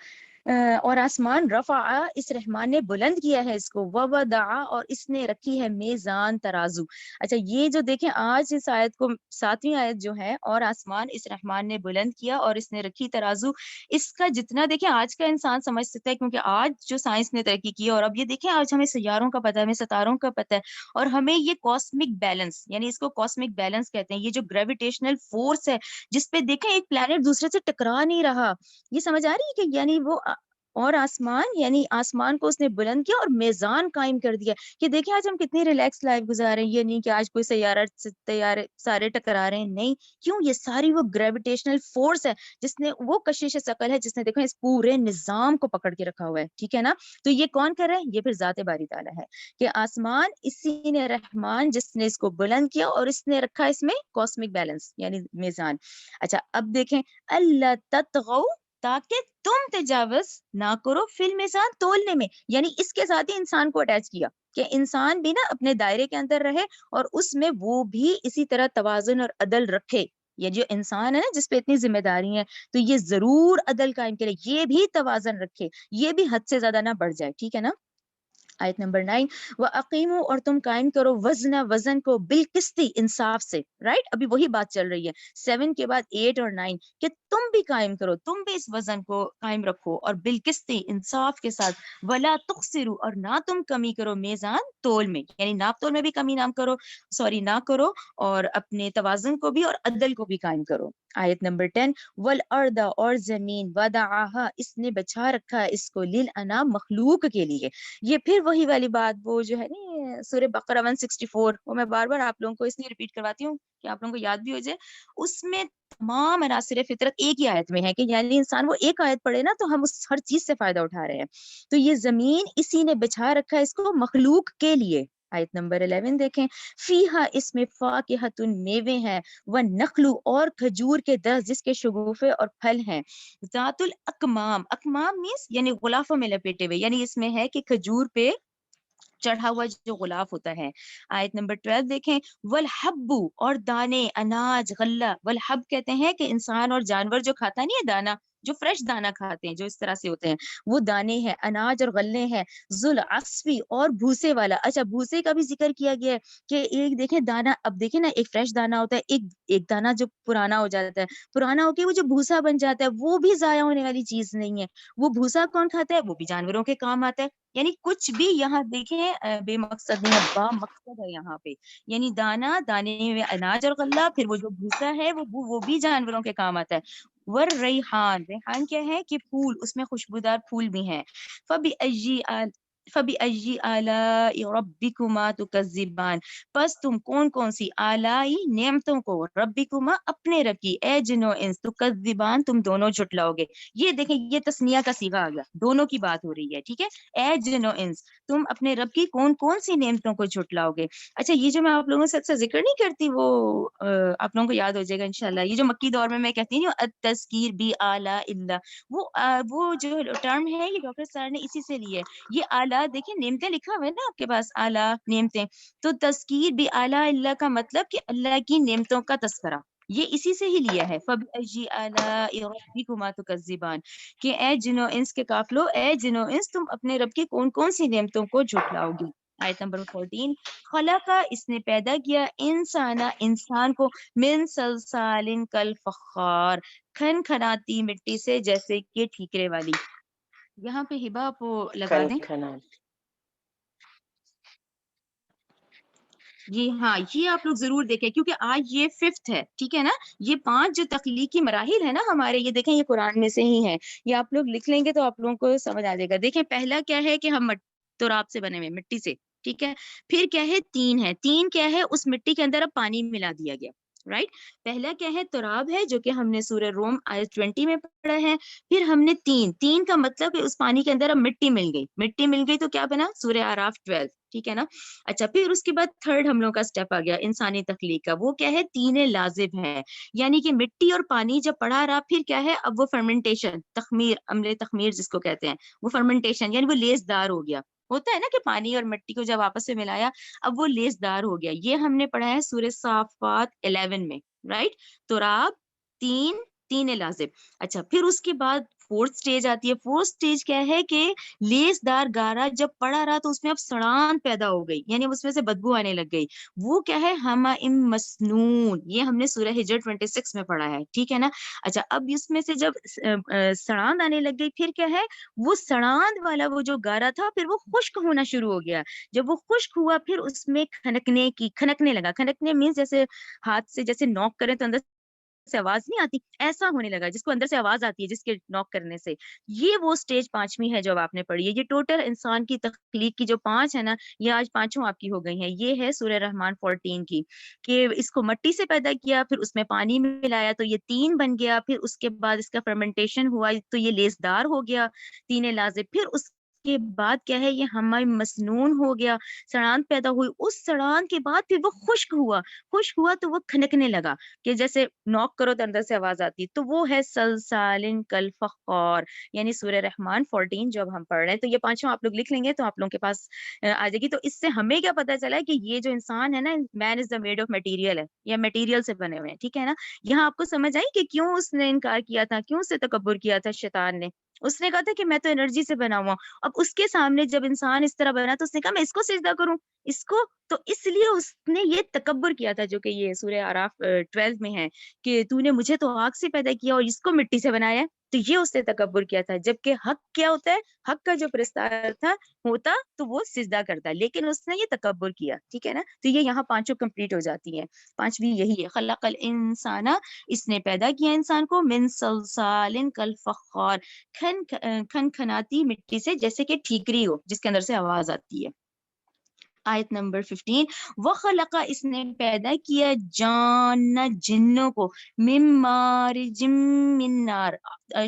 اور آسمان، رفع اس رحمان نے بلند کیا ہے اس کو، ووضع اور اس نے رکھی ہے میزان ترازو. اچھا یہ جو دیکھیں آج اس آیت کو 7ویں آیت جو ہے، اور آسمان اس رحمان نے بلند کیا اور اس نے رکھی ترازو، اس کا جتنا دیکھیں آج کا انسان سمجھ سکتا ہے، کیونکہ آج جو سائنس نے ترقی کی ہے، اور اب یہ دیکھیں آج ہمیں سیاروں کا پتہ ہے، ہمیں ستاروں کا پتہ ہے، اور ہمیں یہ کاسمک بیلنس، یعنی اس کو کاسمک بیلنس کہتے ہیں، یہ جو گریویٹیشنل فورس ہے جس پہ دیکھیں ایک پلانٹ دوسرے سے ٹکرا نہیں رہا. یہ سمجھ آ رہی ہے کہ یعنی وہ اور آسمان، یعنی آسمان کو اس نے بلند کیا اور میزان قائم کر دیا. کہ دیکھیں آج ہم کتنی ریلیکس لائف گزار رہے ہیں، یہ نہیں کہ آج کوئی سیارہ تیارے سارے ٹکرا رہے ہیں، نہیں. کیوں؟ یہ ساری وہ گریویٹیشنل فورس ہے جس نے، وہ کشش ثقل ہے جس نے دیکھو اس پورے نظام کو پکڑ کے رکھا ہوا ہے. ٹھیک ہے نا. تو یہ کون کر رہا ہے؟ یہ پھر ذات باری تعالیٰ ہے کہ آسمان اسی نے رحمان جس نے اس کو بلند کیا اور اس نے رکھا اس میں کاسمک بیلنس یعنی میزان. اچھا اب دیکھیں، اللہ تطغوا، تاکہ تم تجاوز نہ کرو فی المیزان، تولنے میں، یعنی اس کے ساتھ ہی انسان کو اٹیچ کیا کہ انسان بھی نا اپنے دائرے کے اندر رہے اور اس میں وہ بھی اسی طرح توازن اور عدل رکھے. یہ جو انسان ہے نا جس پہ اتنی ذمہ داری ہیں، تو یہ ضرور عدل قائم کرے، یہ بھی توازن رکھے، یہ بھی حد سے زیادہ نہ بڑھ جائے. ٹھیک ہے نا. آیت نمبر 9. وَأَقِیمُوا اور تم قائم کرو وزن کو بالقسط، انصاف سے. رائٹ، ابھی وہی بات چل رہی ہے 7 کے بعد 8 اور 9 کہ تم بھی قائم کرو، تم بھی اس وزن کو قائم رکھو اور بالقسط، انصاف کے ساتھ. وَلَا تُخْسِرُوا اور نہ تم کمی کرو میزان تول میں، یعنی ناپ تول میں بھی کمی نہ کرو اور اپنے توازن کو بھی اور عدل کو بھی قائم کرو. آیت نمبر 10. وَالْأَرْضَ اور زمین، وَدَعَهَا اس نے بچھا رکھا ہے اس کو، لِلْأَنَامِ مخلوق کے لیے. یہ پھر وہی والی بات، وہ جو ہے نا سورہ بقرہ 164، وہ میں بار بار آپ لوگوں کو اس لیے ریپیٹ کرواتی ہوں کہ آپ لوگوں کو یاد بھی ہو جائے. اس میں تمام عناصر فطرت ایک ہی آیت میں ہے کہ یعنی انسان وہ ایک آیت پڑھے نا تو ہم اس ہر چیز سے فائدہ اٹھا رہے ہیں. تو یہ زمین اسی نے بچھا رکھا ہے اس کو مخلوق کے لیے. آیت نمبر 11 دیکھیں. فیہا اس میں فاکہۃ میوے ہیں، والنخل اور کھجور کے درخت جس کے شگوفے اور پھل ہیں. ذات الاکمام، اکمام مینس یعنی غلافوں میں لپیٹے ہوئے، یعنی اس میں ہے کہ کھجور پہ چڑھا ہوا جو غلاف ہوتا ہے. آیت نمبر 12 دیکھیں. والحب اور دانے، اناج، غلہ. والحب کہتے ہیں کہ انسان اور جانور جو کھاتا نہیں ہے دانا، جو فریش دانا کھاتے ہیں جو اس طرح سے ہوتے ہیں، وہ دانے ہیں، اناج اور غلے ہیں. ذوالعصفی اور بھوسے والا. اچھا بھوسے کا بھی ذکر کیا گیا ہے کہ ایک دیکھیں دانا، اب دیکھیں نا ایک فریش دانا ہوتا ہے، ایک دانا جو پرانا ہو جاتا ہے، پرانا ہو کے وہ جو بھوسا بن جاتا ہے وہ بھی ضائع ہونے والی چیز نہیں ہے. وہ بھوسا کون کھاتا ہے؟ وہ بھی جانوروں کے کام آتا ہے. یعنی کچھ بھی یہاں دیکھیں بے مقصد نہیں ہے، با مقصد ہے یہاں پہ. یعنی دانا، دانے میں اناج اور غلہ، پھر وہ جو بھوسا ہے وہ بھی جانوروں کے کام آتا ہے. ریحان، ریحان کیا ہے کہ پھول، اس میں خوشبودار پھول بھی ہیں. فَبِأَيِّ آلَاءِ رَبِّكُمَا تُكَذِّبَانِ پس تم کون سی آلائی نعمتوں کو، ربکما اپنے رب کی، اے جن و انس، تکذبان تم دونوں جھٹلاؤ گے. یہ دیکھیں یہ تسنیہ کا صیغہ آ گیا، دونوں کی بات ہو رہی ہے. ٹھیک ہے. اے جن و انس تم اپنے رب کی کون سی نعمتوں کو جھٹلاؤ گے. اچھا یہ جو میں آپ لوگوں سے اکثر ذکر نہیں کرتی، وہ آپ لوگوں کو یاد ہو جائے گا انشاءاللہ. یہ جو مکی دور میں کہتی ہوں التذکیر بآلاء اللہ، وہ جو ٹرم ہے یہ ڈاکٹر سر نے اسی سے لی ہے. یہ آلہ دیکھیں نعمتیں لکھا ہوا ہے نا آپ کے پاس، آلہ نعمتیں، تو تذکیر بآلاء اللہ کا مطلب کہ اللہ کی نعمتوں کا تذکرہ، یہ اسی سے ہی لیا ہے. فَبِأَيِّ آلَاءِ رَبِّكُمَا تُكَذِّبَانِ کہ اے جن و انس کے قافلو، اے جن و انس تم اپنے رب کی کون سی نعمتوں کو جھٹلاؤ گی. آیت نمبر 14. خلقہ اس نے پیدا کیا انسان کو من صلصال کالفخار کھن کھناتی مٹی سے جیسے کہ ٹھیکرے والی. یہاں پہ ہبا آپ لگا دیں. کھنکھنا. جی ہاں یہ آپ لوگ ضرور دیکھیں کیونکہ آج یہ 5th ہے. ٹھیک ہے نا. یہ 5 جو تخلیقی مراحل ہے نا ہمارے، یہ دیکھیں یہ قرآن میں سے ہی ہے. یہ آپ لوگ لکھ لیں گے تو آپ لوگوں کو سمجھ آ جائے گا. دیکھیں پہلا کیا ہے کہ ہم تراب سے بنے ہوئے، مٹی سے. ٹھیک ہے. پھر کیا ہے؟ تین ہے. تین کیا ہے؟ اس مٹی کے اندر اب پانی ملا دیا گیا. رائٹ. پہلا کیا ہے؟ تراب ہے، جو کہ ہم نے سورہ روم آیت 20 میں پڑھا ہے. پھر ہم نے تین کا مطلب کہ اس پانی کے اندر اب مٹی مل گئی تو کیا بنا؟ سورہ آراف 12. ٹھیک ہے نا. اچھا، پھر اس کے بعد تھرڈ ہم لوگوں کا اسٹیپ آ گیا انسانی تخلیق کا. وہ کیا ہے؟ تین لازم ہے. یعنی کہ مٹی اور پانی جب پڑا رہا، پھر کیا ہے؟ اب وہ فرمنٹیشن، تخمیر، عمل تخمیر جس کو کہتے ہیں، وہ فرمنٹیشن یعنی وہ لیس دار ہو گیا. ہوتا ہے نا کہ پانی اور مٹی کو جب آپس میں ملایا، اب وہ لیس دار ہو گیا. یہ ہم نے پڑھا ہے سورہ صافات 11 میں. رائٹ. تراب، تین لازم. اچھا، پھر اس کے بعد فورتھ سٹیج آتی ہے. فورتھ سٹیج کیا ہے؟ کہ لیس دار گارا جب پڑا رہا تو اس میں اب سڑان پیدا ہو گئی، یعنی اس میں سے بدبو آنے لگ گئی. وہ کیا ہے؟ ہمائم مسنون. یہ ہم نے سورہ ہجر 26 میں پڑھا ہے. ٹھیک ہے نا. اچھا، اب اس میں سے جب سڑان آنے لگ گئی، پھر کیا ہے؟ وہ سڑان والا وہ جو گارا تھا، پھر وہ خشک ہونا شروع ہو گیا. جب وہ خشک ہوا، پھر اس میں کھنکنے لگا. کھنکنے مینس جیسے ہاتھ سے جیسے نوک کریں تو اندر سے آواز نہیں آتی، ایسا ہونے لگا، جس کو اندر سے آواز آتی ہے جس کے نوک کرنے سے. یہ وہ سٹیج پانچویں ہے جو آپ نے پڑھی ہے. یہ ٹوٹل انسان کی تخلیق کی جو 5 ہے نا، یہ آج پانچوں آپ کی ہو گئی ہیں. یہ ہے سورہ رحمان 14 کی، کہ اس کو مٹی سے پیدا کیا، پھر اس میں پانی ملایا تو یہ 3 بن گیا. پھر اس کے بعد اس کا فرمنٹیشن ہوا تو یہ لیسدار ہو گیا، 3 لازم. پھر اس کے بعد کیا ہے؟ یہ ہمارے مسنون ہو گیا، سڑان پیدا ہوئی. اس سڑان کے بعد پھر وہ خشک ہوا تو وہ کھنکنے لگا، کہ جیسے نوک کرو تو اندر سے آواز آتی. تو وہ ہے سلسالن کل فخار، یعنی سورہ رحمان 14 جو اب ہم پڑھ رہے ہیں. تو یہ پانچوں آپ لوگ لکھ لیں گے تو آپ لوگوں کے پاس آ جائے گی. تو اس سے ہمیں کیا پتا چلا ہے؟ کہ یہ جو انسان ہے نا، مین از دا میڈ آف مٹیریل ہے، یا مٹیریل سے بنے ہوئے ہیں. ٹھیک ہے نا. یہاں آپ کو سمجھ آئی کہ کیوں اس نے انکار کیا تھا، کیوں اس سے تکبر کیا تھا شیطان نے. اس نے کہا تھا کہ میں تو انرجی سے بنا ہوا. اب اس کے سامنے جب انسان اس طرح بنا تو اس نے کہا میں اس کو سجدہ کروں، اس کو. تو اس لیے اس نے یہ تکبر کیا تھا، جو کہ یہ سورہ آراف 12 میں ہے، کہ تو نے مجھے تو آگ سے پیدا کیا اور اس کو مٹی سے بنایا ہے. تو یہ اس نے تکبر کیا تھا. جبکہ حق کیا ہوتا ہے؟ حق کا جو پرستار ہوتا تو وہ سجدہ کرتا، لیکن اس نے یہ تکبر کیا. ٹھیک ہے نا. تو یہ یہاں پانچوں کمپلیٹ ہو جاتی ہیں. پانچویں یہی ہے، خلق الانسان، اس نے پیدا کیا انسان کو، من صلصال کالفخار، کھناتی مٹی سے، جیسے کہ ٹھیکری ہو جس کے اندر سے آواز آتی ہے. آیت نمبر 15، وَخَلَقَ، اس نے پیدا کیا، جان جنوں کو، من مارج من نار،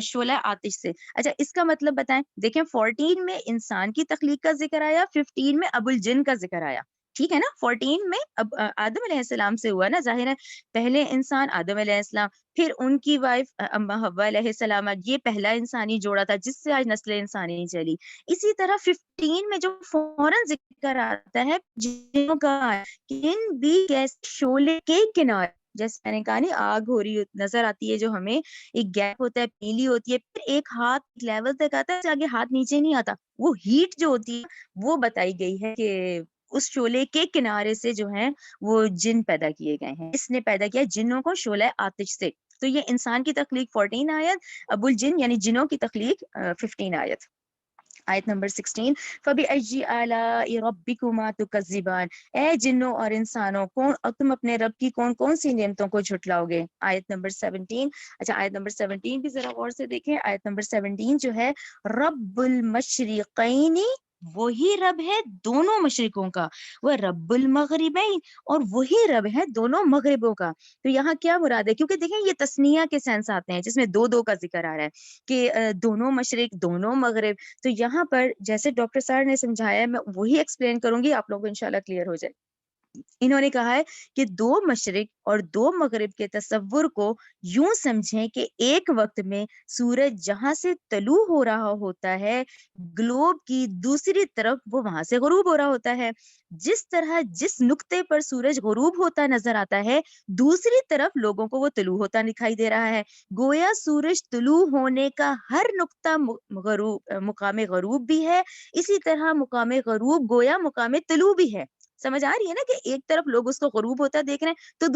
شعلہ آتش سے. اچھا، اس کا مطلب بتائیں. دیکھیں 14 میں انسان کی تخلیق کا ذکر آیا، 15 میں ابو الجن کا ذکر آیا. ٹھیک ہے نا. 14 میں اب آدم علیہ السلام سے ہوا نا، ظاہر ہے پہلے انسان آدم علیہ السلام، پھر ان کی وائف اما حوا علیہ السلام. یہ پہلا انسانی جوڑا تھا جس سے آج نسل انسانی چلی. اسی طرح 15 میں جو فوراً ذکر آتا ہے جنوں کا، جن بھی کیسے شعلے کے کنارے، جیسے میں نے کہا نہیں، آگ ہو رہی نظر آتی ہے جو ہمیں، ایک گیپ ہوتا ہے، پیلی ہوتی ہے، پھر ایک ہاتھ لیول تک آتا ہے، آگے ہاتھ نیچے نہیں آتا. وہ ہیٹ جو ہوتی ہے وہ بتائی گئی ہے کہ اس شعلے کے کنارے سے جو ہے وہ جن پیدا کیے گئے ہیں. اس نے پیدا کیا جنوں کو شعلہ آتش سے. تو یہ انسان کی تخلیق 14 آیت، ابو الجن یعنی جنوں کی تخلیق 15 آیت. آیت نمبر 16، فَبِأَيِّ آلَاءِ رَبِّكُمَا تُكَذِّبَانِ، اے جنوں اور انسانوں، تم اپنے رب کی کون کون سی نعمتوں کو جھٹلاؤ گے. آیت نمبر 17. اچھا، آیت نمبر 17 بھی ذرا غور سے دیکھیں. آیت نمبر 17 جو ہے، رب المشرقین، وہی رب ہے دونوں مشرقوں کا، وہ رب المغربین، اور وہی رب ہے دونوں مغربوں کا. تو یہاں کیا مراد ہے؟ کیونکہ دیکھیں یہ تسنیہ کے سینس آتے ہیں جس میں دو کا ذکر آ رہا ہے، کہ دونوں مشرق، دونوں مغرب. تو یہاں پر جیسے ڈاکٹر صاحب نے سمجھایا، میں وہی ایکسپلین کروں گی، آپ لوگوں کو انشاءاللہ کلیئر ہو جائے. انہوں نے کہا ہے کہ 2 مشرق اور 2 مغرب کے تصور کو یوں سمجھیں کہ ایک وقت میں سورج جہاں سے طلوع ہو رہا ہوتا ہے، گلوب کی دوسری طرف وہ وہاں سے غروب ہو رہا ہوتا ہے. جس طرح جس نقطے پر سورج غروب ہوتا نظر آتا ہے، دوسری طرف لوگوں کو وہ طلوع ہوتا دکھائی دے رہا ہے. گویا سورج طلوع ہونے کا ہر نقطہ مقام غروب بھی ہے، اسی طرح مقام غروب گویا مقام طلوع بھی ہے. سمجھ آ رہی ہے نا کہ ایک طرف لوگ اس کو غروب ہوتا دیکھ رہے ہیں، تو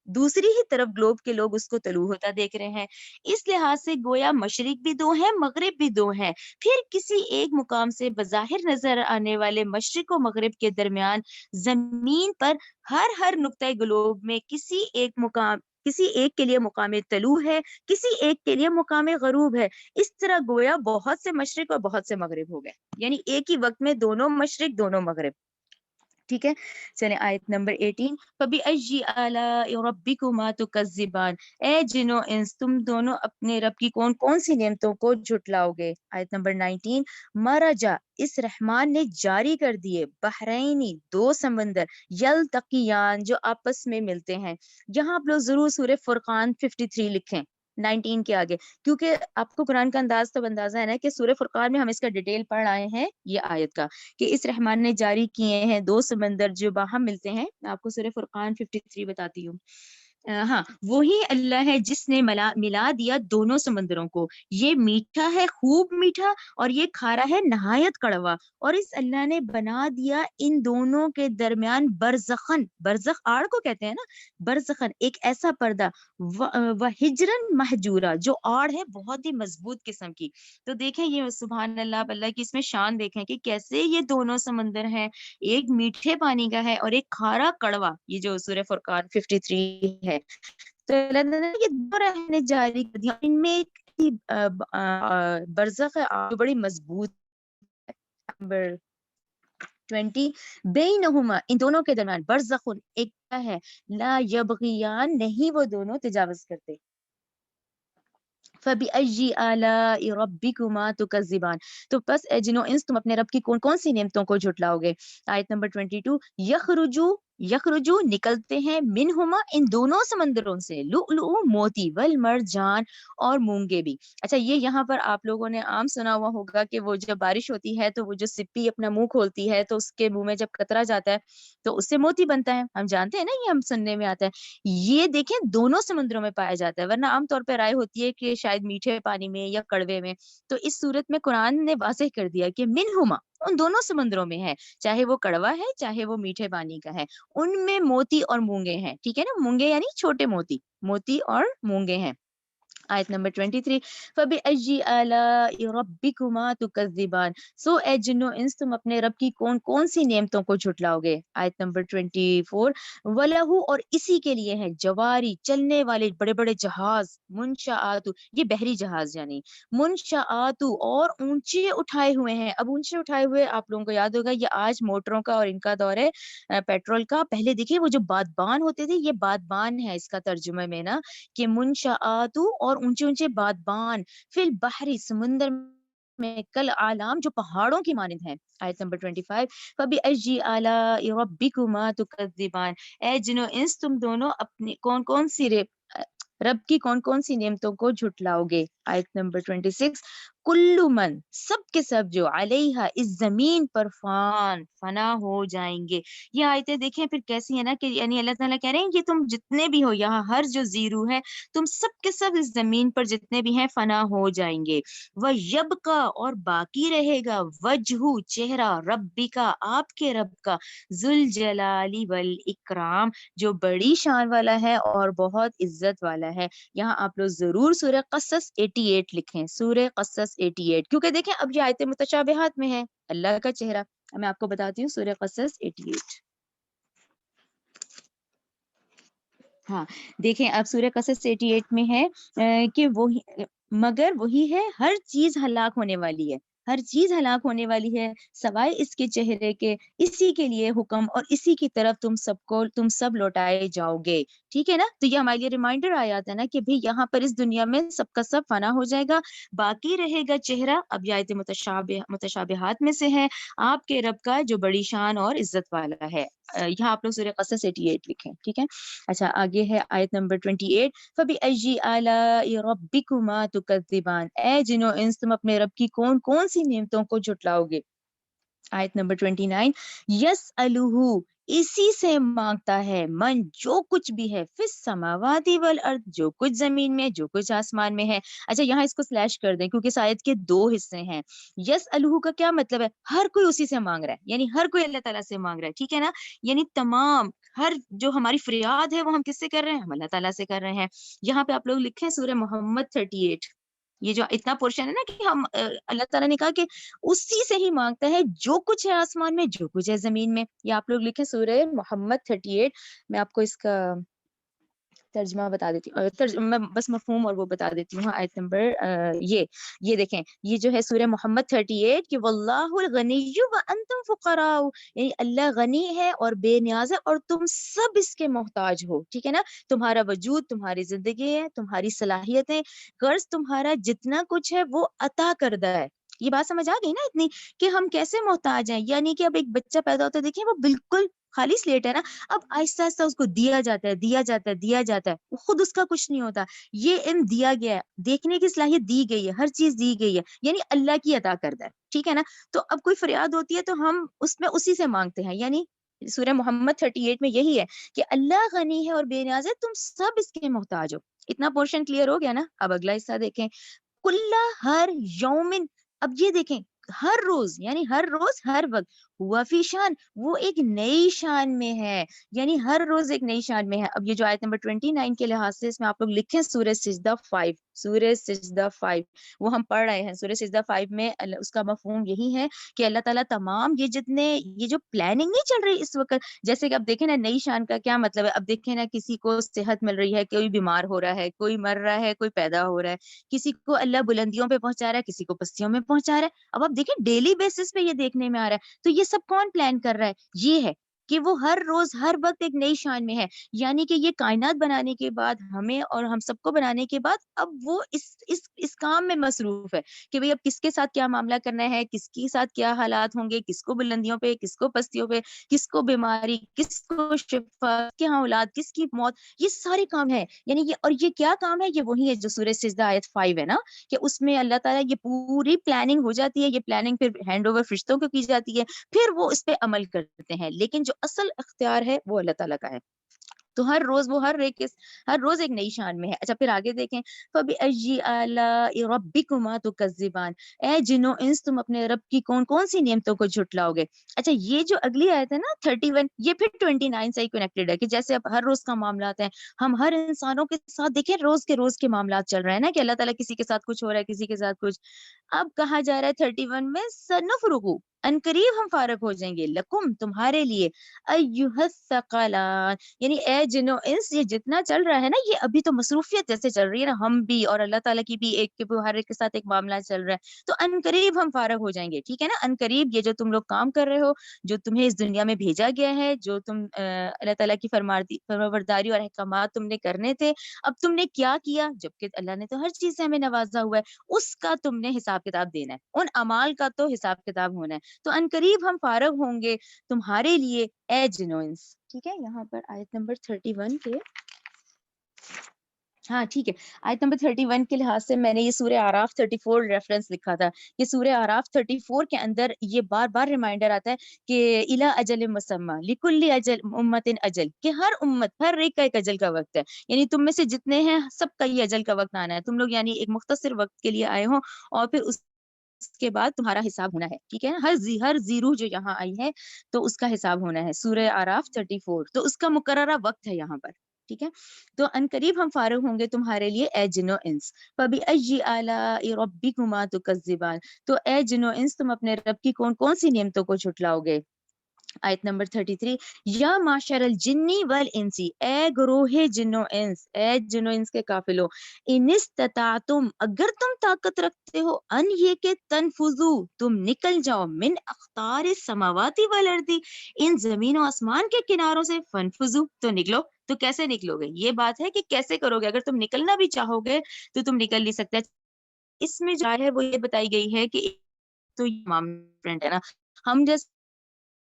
دوسری ہی طرف گلوب کے لوگ اس کو طلوع ہوتا دیکھ رہے ہیں. اس لحاظ سے گویا مشرق بھی 2 ہیں، مغرب بھی 2 ہیں. پھر کسی ایک مقام سے بظاہر نظر آنے والے مشرق و مغرب کے درمیان زمین پر ہر نقطۂ گلوب میں کسی ایک کے لیے مقام طلوع ہے، کسی ایک کے لیے مقام غروب ہے. اس طرح گویا بہت سے مشرق اور بہت سے مغرب ہو گئے، یعنی ایک ہی وقت میں دونوں مشرق، دونوں مغرب. ٹھیک ہے. چلیں آیت نمبر 18. فَبِأَيِّ آلَاءِ رَبِّكُمَا تُكَذِّبَانِ. اے جن و انس تم دونوں اپنے رب کی کون کون سی نعمتوں کو جھٹلاؤ گے. آیت نمبر 19. مرجا اس رحمان نے جاری کر دیے بحرینی دو سمندر یلتقیان جو آپس میں ملتے ہیں. یہاں آپ لوگ ضرور سورہ فرقان 53 لکھیں 19 کے آگے، کیونکہ آپ کو قرآن کا انداز تو اندازہ ہے نا کہ سورہ فرقان میں ہم اس کا ڈیٹیل پڑھ آئے ہیں یہ آیت کا، کہ اس رحمان نے جاری کیے ہیں دو سمندر جو باہم ملتے ہیں. میں آپ کو سورہ فرقان 53 بتاتی ہوں. ہاں وہی اللہ ہے جس نے ملا دیا دونوں سمندروں کو، یہ میٹھا ہے خوب میٹھا اور یہ کھارا ہے نہایت کڑوا، اور اس اللہ نے بنا دیا ان دونوں کے درمیان برزخن، برزخ آڑ کو کہتے ہیں نا، برزخن ایک ایسا پردہ، وہ ہجرن محجورہ جو آڑ ہے بہت ہی مضبوط قسم کی. تو دیکھیں یہ سبحان اللہ، اللہ کی اس میں شان دیکھیں کہ کیسے یہ دونوں سمندر ہیں، ایک میٹھے پانی کا ہے اور ایک کھارا کڑوا، یہ جو سورہ فرقان 53 ہے. تو اللہ تعالیٰ نے یہ دو رحمیں جاری کر دیا، ان میں ایک برزخ ہے جو بڑی مضبوط ہے. نمبر 20. بینہما ان دونوں کے درمیان برزخ ایک کیا ہے، لا یبغیان نہیں وہ دونوں تجاوز کرتے. فَبِأَيِّ آلَاءِ رَبِّكُمَا تُكَذِّبَانِ. تو بس اے جنو انس تم اپنے رب کی کون کون سی نعمتوں کو جھٹلاؤ گے. آیت نمبر 22. یخرجو نکلتے ہیں منہما ان دونوں سمندروں سے لؤلؤ موتی والمرجان اور مونگے بھی. اچھا یہ یہاں پر آپ لوگوں نے عام سنا ہوا ہوگا کہ وہ جب بارش ہوتی ہے تو وہ جو سپی اپنا منہ کھولتی ہے تو اس کے منہ میں جب قطرہ جاتا ہے تو اس سے موتی بنتا ہے، ہم جانتے ہیں نا، یہ ہم سننے میں آتا ہے. یہ دیکھیں دونوں سمندروں میں پایا جاتا ہے، ورنہ عام طور پہ رائے ہوتی ہے کہ شاید میٹھے پانی میں یا کڑوے میں. تو اس صورت میں قرآن نے واضح کر دیا کہ منہما ان دونوں سمندروں میں ہے، چاہے وہ کڑوا ہے چاہے وہ میٹھے پانی کا ہے، ان میں موتی اور مونگے ہیں. ٹھیک ہے نا، مونگے یعنی چھوٹے موتی، موتی اور مونگے ہیں. آیت نمبر 23. فَبِأَيِّ آلَاءِ رَبِّكُمَا تُكَذِّبَانِ. سو اے جنو انس تم اپنے رب کی کون کون سی نعمتوں کو جھٹلاؤ گے. آیت نمبر 24. وَلَهُ اور اسی کے لیے ہے جواری چلنے والے بڑے بڑے جہاز، منشآت یہ بحری جہاز یعنی منشآت اور اونچے اٹھائے ہوئے ہیں. اب اونچے اٹھائے ہوئے آپ لوگوں کو یاد ہوگا یہ آج موٹروں کا اور ان کا دور ہے پیٹرول کا. پہلے دیکھیے وہ جو بادبان ہوتے تھے، یہ بادبان ہے اس کا ترجمہ میں نا، کہ منشآت اور اونچے اونچے بادبان، فی البحری سمندر میں، کل عالم جو پہاڑوں کی مانند ہیں. آیت نمبر 25. فَبِأَيِّ آلَاءِ رَبِّكُمَا تُكَذِّبَانِ. اے جنو انس تم دونوں اپنی کون کون سی رب کی کون کون سی نعمتوں کو جھٹلاؤ گے. آیت نمبر 26. کلو من سب کے سب جو علیہا اس زمین پر فنا ہو جائیں گے. یہ آیتیں دیکھیں پھر کیسی ہیں نا، کہ یعنی اللہ تعالیٰ کہہ رہے ہیں کہ تم جتنے بھی ہو یہاں، ہر جو زیرو ہے تم سب کے سب اس زمین پر جتنے بھی ہیں فنا ہو جائیں گے. وَيَبْقَى اور باقی رہے گا وجہ چہرہ ربی کا آپ کے رب کا، ذوالجلال والاکرام جو بڑی شان والا ہے اور بہت عزت والا ہے. یہاں آپ لوگ ضرور سورہ قصص 88 لکھیں، سورہ قصص 88، کیونکہ دیکھیں اب یہ آیتیں متشابہات میں ہیں. اللہ کا چہرہ میں آپ کو بتاتی ہوں، سورہ قصص 88. ہاں دیکھیں اب سورہ قصص 88 میں ہے کہ وہی مگر وہی ہے ہر چیز ہلاک ہونے والی ہے، ہر چیز ہلاک ہونے والی ہے سوائے اس کے چہرے کے، اسی کے لیے حکم اور اسی کی طرف تم سب لوٹائے جاؤ گے. ٹھیک ہے نا، تو یہ ہمارے لیے ریمائنڈر آ جاتا ہے نا کہ بھئی یہاں پر اس دنیا میں سب کا سب فنا ہو جائے گا، باقی رہے گا چہرہ. اب یہ آیت متشابہات میں سے ہے آپ کے رب کا جو بڑی شان اور عزت والا ہے. یہاں آپ لوگ سورہ قصص 88 لکھیں. ٹھیک ہے، اچھا آگے ہے آیت نمبر 28. فَبِأَيِّ آلَاءِ رَبِّكُمَا تُكَذِّبَانِ. اے جنو انس تم اپنے رب کی کون کون سی نعمتوں کو جھٹلاؤ گے. آیت نمبر 29. یسألہ اسی سے مانگتا ہے من جو کچھ بھی ہے، فی السماوات والارض جو کچھ زمین میں جو کچھ آسمان میں ہے. اچھا یہاں اس کو سلیش کر دیں کیونکہ اس آیت کے دو حصے ہیں. یسألہ کا کیا مطلب ہے، ہر کوئی اسی سے مانگ رہا ہے، یعنی ہر کوئی اللہ تعالیٰ سے مانگ رہا ہے. ٹھیک ہے نا، یعنی تمام ہر جو ہماری فریاد ہے وہ ہم کس سے کر رہے ہیں، ہم اللہ تعالیٰ سے کر رہے ہیں. یہاں پہ آپ لوگ لکھیں سورہ محمد 38. یہ جو اتنا پورشن ہے نا کہ ہم اللہ تعالیٰ نے کہا کہ اسی سے ہی مانگتا ہے جو کچھ ہے آسمان میں جو کچھ ہے زمین میں. یہ آپ لوگ لکھیں سورہ محمد 38. میں آپ کو اس کا ترجمہ بتا دیتی ہوں، میں بس مفہوم اور وہ بتا دیتی ہوں. آیت نمبر یہ دیکھیں، یہ جو ہے سورہ محمد 38 کہ واللہ الغنی وانتم فقراء، یعنی اللہ غنی ہے اور بے نیاز ہے اور تم سب اس کے محتاج ہو. ٹھیک ہے نا، تمہارا وجود، تمہاری زندگی ہے، تمہاری صلاحیتیں، غرض تمہارا جتنا کچھ ہے وہ عطا کردہ ہے. یہ بات سمجھ آ گئی نا اتنی کہ ہم کیسے محتاج ہیں. یعنی کہ اب ایک بچہ پیدا ہوتا ہے، دیکھیں وہ بالکل خالی سلیٹ ہے نا، اب آہستہ آہستہ اس کو دیا جاتا ہے، دیا جاتا ہے، دیا جاتا ہے، خود اس کا کچھ نہیں ہوتا. یہ علم دیا گیا ہے، دیکھنے کی صلاحیت دی گئی ہے، ہر چیز دی گئی ہے، یعنی اللہ کی عطا کردہ ہے. ٹھیک ہے نا، تو اب کوئی فریاد ہوتی ہے تو ہم اس میں اسی سے مانگتے ہیں. یعنی سورہ محمد 38 میں یہی ہے کہ اللہ غنی ہے اور بے نیاز ہے، تم سب اس کے محتاج ہو. اتنا پورشن کلیئر ہو گیا نا. اب اگلا حصہ دیکھیں، کلّا ہر یومن. اب یہ دیکھیں، ہر روز یعنی ہر روز ہر وقت، ہوا فی شان، وہ ایک نئی شان میں ہے. یعنی ہر روز ایک نئی شان میں ہے. اب یہ جو آیت نمبر 29 کے لحاظ سے اس میں آپ لوگ لکھیں سورہ سجدہ 5، سورہ سجدہ 5 وہ ہم پڑھ رہے ہیں. سورہ سجدہ 5 میں اس کا مفہوم یہی ہے کہ اللہ تعالیٰ تمام یہ جو پلاننگ نہیں چل رہی اس وقت، جیسے کہ اب دیکھیں نا نئی شان کا کیا مطلب ہے. اب دیکھیں نا کسی کو صحت مل رہی ہے، کوئی بیمار ہو رہا ہے، کوئی مر رہا ہے، کوئی پیدا ہو رہا ہے، کسی کو اللہ بلندیوں پہ پہنچا رہا ہے، کسی کو پستیوں میں پہنچا رہا ہے. اب آپ دیکھیں ڈیلی بیسس پہ یہ دیکھنے میں آ رہا ہے. تو یہ سب کون پلان کر رہا ہے؟ یہ ہے کہ وہ ہر روز ہر وقت ایک نئی شان میں ہے. یعنی کہ یہ کائنات بنانے کے بعد ہمیں اور ہم سب کو بنانے کے بعد اب وہ اس کام میں مصروف ہے کہ بھئی اب کس کے ساتھ کیا معاملہ کرنا ہے، کس کے ساتھ کیا حالات ہوں گے، کس کو بلندیوں پہ، کس کو پستیوں پہ، کس کو بیماری، کس کو شفا، کس کے ہاں اولاد، کس کی موت. یہ سارے کام ہے. یعنی یہ کیا کام ہے؟ یہ وہی ہے جو سورہ سجدہ آیت 5 ہے نا، کہ اس میں اللہ تعالیٰ یہ پوری پلاننگ ہو جاتی ہے. یہ پلاننگ پھر ہینڈ اوور فرشتوں کو کی جاتی ہے، پھر وہ اس پہ عمل کرتے ہیں. لیکن جو اصل اختیار ہے وہ اللہ تعالیٰ کا ہے. تو ہر روز وہ ہر روز ایک نئی شان میں ہے. اچھا پھر آگے دیکھیں، فَبِأَيِّ آلَاءِ رَبِّكُمَا تُكَذِّبَانِ، اے جنو انس تم اپنے رب کی کون کون سی نعمتوں کو جھٹلاؤ گے. اچھا یہ جو اگلی آیت ہے نا 31، یہ پھر 29 سے ہی کنیکٹڈ ہے کہ جیسے اب ہر روز کا معاملات ہیں، ہم ہر انسانوں کے ساتھ دیکھیں روز کے معاملات چل رہے ہیں نا، کہ اللہ تعالیٰ کسی کے ساتھ کچھ ہو رہا ہے، کسی کے ساتھ کچھ. اب کہا جا رہا ہے 31 میں سنفرغ، ان قریب ہم فارغ ہو جائیں گے، لکم تمہارے لیے، ایھا الثقلان، یعنی اے جنو انس یہ جتنا چل رہا ہے نا یہ ابھی تو مصروفیت جیسے چل رہی ہے نا، ہم بھی اور اللہ تعالیٰ کی بھی ایک کہ ہر ایک کے ساتھ ایک معاملہ چل رہا ہے. تو ان قریب ہم فارغ ہو جائیں گے. ٹھیک ہے نا، ان قریب یہ جو تم لوگ کام کر رہے ہو، جو تمہیں اس دنیا میں بھیجا گیا ہے، جو تم اللہ تعالیٰ کی فرمانبرداری اور احکامات تم نے کرنے تھے، اب تم نے کیا کیا، جبکہ اللہ نے تو ہر چیز سے ہمیں نوازا ہوا ہے، اس کا تم نے حساب کتاب دینا ہے، ان اعمال کا تو حساب کتاب ہونا ہے. تو ان قریب ہم فارغ ہوں گے تمہارے لیے اے جنوئنس. ٹھیک ہے، یہاں پر آیت نمبر 31 کے، ہاں ٹھیک ہے، آیت نمبر 31 کے لحاظ سے میں نے یہ سورہ اعراف 34 ریفرنس لکھا تھا. یہ سورہ اعراف 34 کے اندر یہ بار بار ریمائنڈر آتا ہے کہ الی اجل مسمى لکل اجل امت اجل، کہ ہر امت، ہر ایک کا ایک اجل کا وقت ہے. یعنی تم میں سے جتنے ہیں سب کا یہ اجل کا وقت آنا ہے. تم لوگ یعنی ایک مختصر وقت کے لیے آئے ہو اور پھر اس کے بعد تمہارا حساب ہونا ہے. ٹھیک ہے، ہر زیرو جو یہاں آئی ہے تو اس کا حساب ہونا ہے. سورہ اعراف 34 تو اس کا مقررہ وقت ہے یہاں پر. ٹھیک ہے، تو ان قریب ہم فارغ ہوں گے تمہارے لیے اے جنو انس. فَبِأَيِّ آلَاءِ رَبِّكُمَا تُكَذِّبَانِ، تو اے جنو انس تم اپنے رب کی کون کون سی نعمتوں کو جھٹلاؤ گے. آیت نمبر 33، یا معشر الجنی والانسی، اے گروہ جنو انس، اے جنو انس کے قافلوں، ان استطاعتم، اگر تم طاقت رکھتے ہو، ان یہ کہ تنفذو، تم نکل جاؤ، من اقطار السماوات والارض، ان زمین و آسمان کے کناروں سے، فنفذو، تو نکلو. تو کیسے نکلو گے؟ یہ بات ہے کہ کیسے کرو گے. اگر تم نکلنا بھی چاہو گے تو تم نکل نہیں سکتے. اس میں جو ہے وہ یہ بتائی گئی ہے کہ تو یہ معاملہ ہے نا، ہم جیسے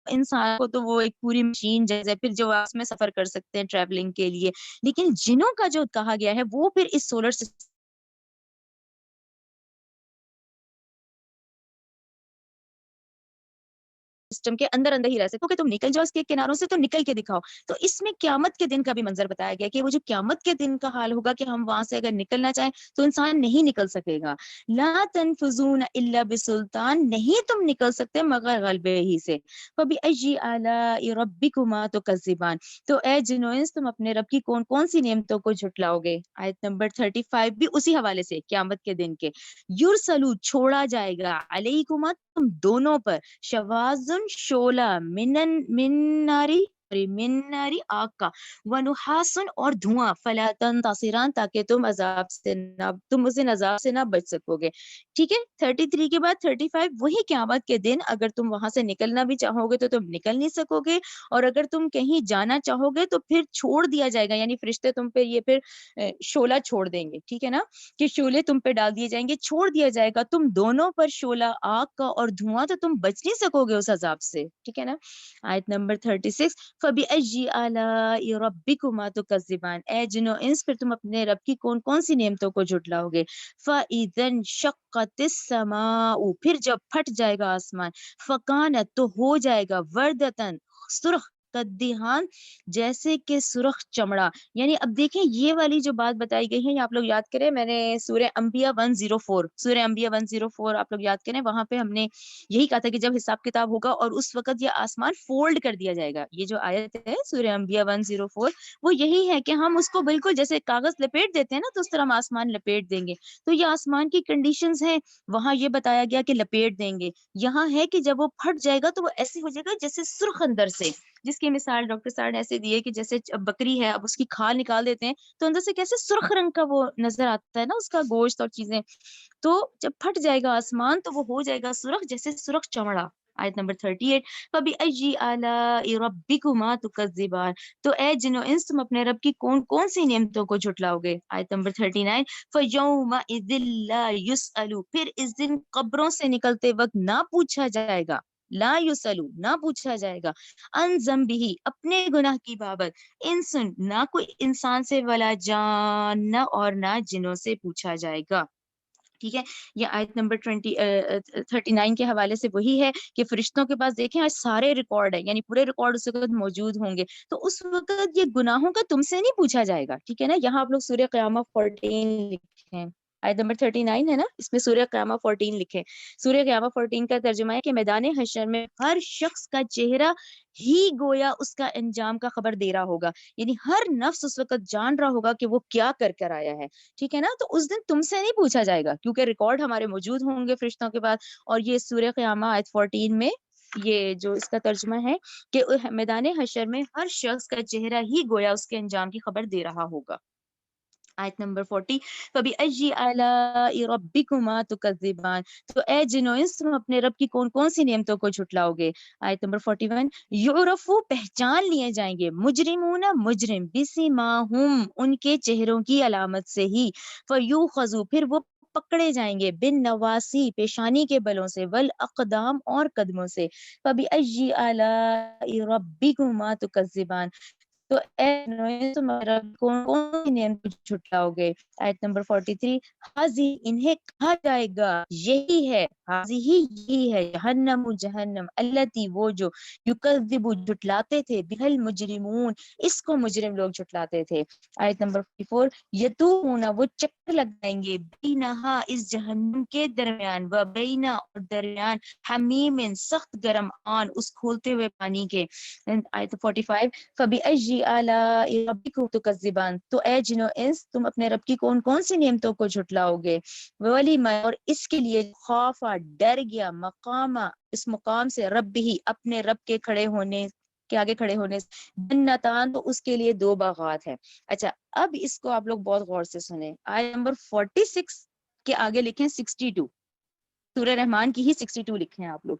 انسان کو تو وہ ایک پوری مشین جیسے پھر جو اس میں سفر کر سکتے ہیں ٹریولنگ کے لیے، لیکن جنوں کا جو کہا گیا ہے وہ پھر اس سولر سسٹم کے اندر ہی رہ سکتے، کہ تم نکل جاؤ اس کے کناروں سے، تو نکل کے دکھاؤ. تو اس میں قیامت کے دن کا بھی منظر بتایا گیا کہ وہ جو قیامت کے دن کا حال ہوگا کہ ہم وہاں سے اگر نکلنا چاہیں تو انسان نہیں نکل سکے گا. لا تنفذون الا بسلطان، نہیں تم نکل سکتے مگر غلبے ہی سے. فبأي آلاء ربكما تكذبان، تو اے جنو انس تم اپنے رب کی کون کون سی نعمتوں کو جھٹلاؤ گے. آیت نمبر 35 بھی اسی حوالے سے قیامت کے دن کے، یرسلو، چھوڑا جائے گا، علیکما، تم دونوں پر، شوازن، شولہ، من ناری، من ناری آگ کا، ونحاسن اور دھواں، فلا تنتصران تاکہ تم عذاب سے نہ، تم اس دن عذاب سے نہ بچ سکو گے. ٹھیک ہے. 33 کے بعد 35 وہی قیامت کے دن، اگر تم وہاں سے نکلنا بھی چاہو گے تو تم نکل نہیں سکو گے، اور اگر تم کہیں جانا چاہو گے تو پھر چھوڑ دیا جائے گا، یعنی فرشتے تم پہ یہ پھر شعلہ چھوڑ دیں گے. ٹھیک ہے نا، کہ شعلے تم پہ ڈال دیے جائیں گے، چھوڑ دیا جائے گا تم دونوں پر، شعلہ آگ کا اور دھواں، تو تم بچ نہیں سکو گے اس عذاب سے. ٹھیک ہے نا. آیت نمبر 36 فَبِأَيِّ آلَاءِ رَبِّكُمَا تُكَذِّبَانِ، اے جنو انس پھر تم اپنے رب کی کون کون سی نعمتوں کو جھٹلاؤ گے. فَإِذَا انشَقَّتِ السَّمَاءُ پھر جب پھٹ جائے گا آسمان، فَكَانَتْ تو ہو جائے گا، وردتن سرخ، کدیہان جیسے کہ سرخ چمڑا. یعنی اب دیکھیں یہ والی جو بات بتائی گئی ہے، یہ آپ لوگ یاد کریں، میں نے سورہ انبیاء 104 آپ لوگ یاد کریں، وہاں پہ ہم نے یہی کہا تھا کہ جب حساب کتاب ہوگا اور اس وقت یہ آسمان فولڈ کر دیا جائے گا. یہ جو آیت ہے سورہ انبیاء 104 وہ یہی ہے کہ ہم اس کو بالکل جیسے کاغذ لپیٹ دیتے ہیں نا، تو اس طرح ہم آسمان لپیٹ دیں گے. تو یہ آسمان کی کنڈیشنز ہیں، وہاں یہ بتایا گیا کہ لپیٹ دیں گے. یہاں ہے کہ جب وہ پھٹ جائے گا تو وہ ایسے ہو جائے گا جیسے سرخ اندر سے، جس کی مثال ڈاکٹر صاحب نے ایسے دی ہے کہ جیسے بکری ہے، اب اس کی کھال نکال دیتے ہیں تو اندر سے کیسے سرخ رنگ کا وہ نظر آتا ہے نا، اس کا گوشت اور چیزیں. تو جب پھٹ جائے گا آسمان تو وہ ہو جائے گا سرخ جیسے سرخ چمڑا. آیت نمبر 38 فَبِأَيِّ آلَاءِ رَبِّكُمَا تُكَذِّبَانِ تو اے جنو انس تم اپنے رب کی کون کون سی نعمتوں کو جھٹلاؤ گے. آیت نمبر 39 فَيَوْمَئِذٍ لَا يُسْأَلُ پھر اس دن قبروں سے نکلتے وقت نہ پوچھا جائے گا، لا یسلو نہ پوچھا جائے گا، ان ذنبہ اپنے گناہ کی بابت، انسن نہ کوئی انسان سے، ولا جان نہ اور نہ جنوں سے پوچھا جائے گا. ٹھیک ہے. یہ آیت نمبر 39 کے حوالے سے وہی ہے کہ فرشتوں کے پاس دیکھیں آج سارے ریکارڈ ہے، یعنی پورے ریکارڈ اس وقت موجود ہوں گے، تو اس وقت یہ گناہوں کا تم سے نہیں پوچھا جائے گا. ٹھیک ہے نا. یہاں آپ لوگ سورہ قیامہ 14 لکھیں، آیت نمبر 39 ہے نا، اس میں سورہ قیامہ 14 لکھیں. سورہ قیامہ 14 کا ترجمہ ہے کہ میدان حشر میں ہر شخص کا چہرہ ہی گویا اس کا انجام کا خبر دے رہا ہوگا، یعنی ہر نفس اس وقت جان رہا ہوگا کہ وہ کیا کر کر آیا ہے. ٹھیک ہے نا. تو اس دن تم سے نہیں پوچھا جائے گا کیونکہ ریکارڈ ہمارے موجود ہوں گے فرشتوں کے پاس. اور یہ سورہ قیامہ آیت 14 میں یہ جو اس کا ترجمہ ہے کہ میدان حشر میں ہر شخص کا چہرہ ہی گویا اس کے انجام کی خبر دے رہا ہوگا. آیت نمبر 40 فَبِأَيِّ آلَاءِ رَبِّكُمَا تُكَذِّبَانِ تو اے جنو انس تم اپنے رب کی کون کون سی نعمتوں کو جھٹلاؤ گے. آیت نمبر 41 یعرفو پہچان لیے جائیں گے، مجرمون مجرم، بسیماہم ان کے چہروں کی علامت سے ہی، فیوخذو پھر وہ پکڑے جائیں گے، بن نواسی پیشانی کے بلوں سے، والاقدام اور قدموں سے. فَبِأَيِّ آلَاءِ رَبِّكُمَا تُكَذِّبَانِ تو اے نوح تم کون کون سی نعمت کو جھٹلاؤ گے. آیت نمبر 43 حاضی انہیں کہا جائے گا، یہی ہے، حاضی ہی یہی ہے، جہنم جہنم، التی وہ جو، یکذب جھٹلاتے تھے، بہل مجرمون اس کو مجرم لوگ جھٹلاتے تھے. آیت نمبر 44 یتوون وہ چکر لگائیں گے، بینہا اس جہنم کے درمیان، و بینا اور درمیان، حمیم سخت گرم آن اس کھولتے ہوئے پانی کے. آیت 45 فَبِأَيِّ آلَاءِ رَبِّكُمْ تُكَذِّبَانِ تو اے جنو انس تم اپنے رب کی کون کون سی نعمتوں کو جھٹلاؤ گے. وَلِمَن اور اس کے لیے خوفا ڈر گیا، مقامہ اس مقام سے، رب ہی اپنے رب کے کھڑے ہونے کے آگے کھڑے ہونے سے، جنتان تو اس کے لیے دو باغات ہیں. اچھا اب اس کو آپ لوگ بہت غور سے سنیں. آیت نمبر 46 کے آگے لکھیں 62، سورہ رحمان کی ہی 62 لکھیں آپ لوگ،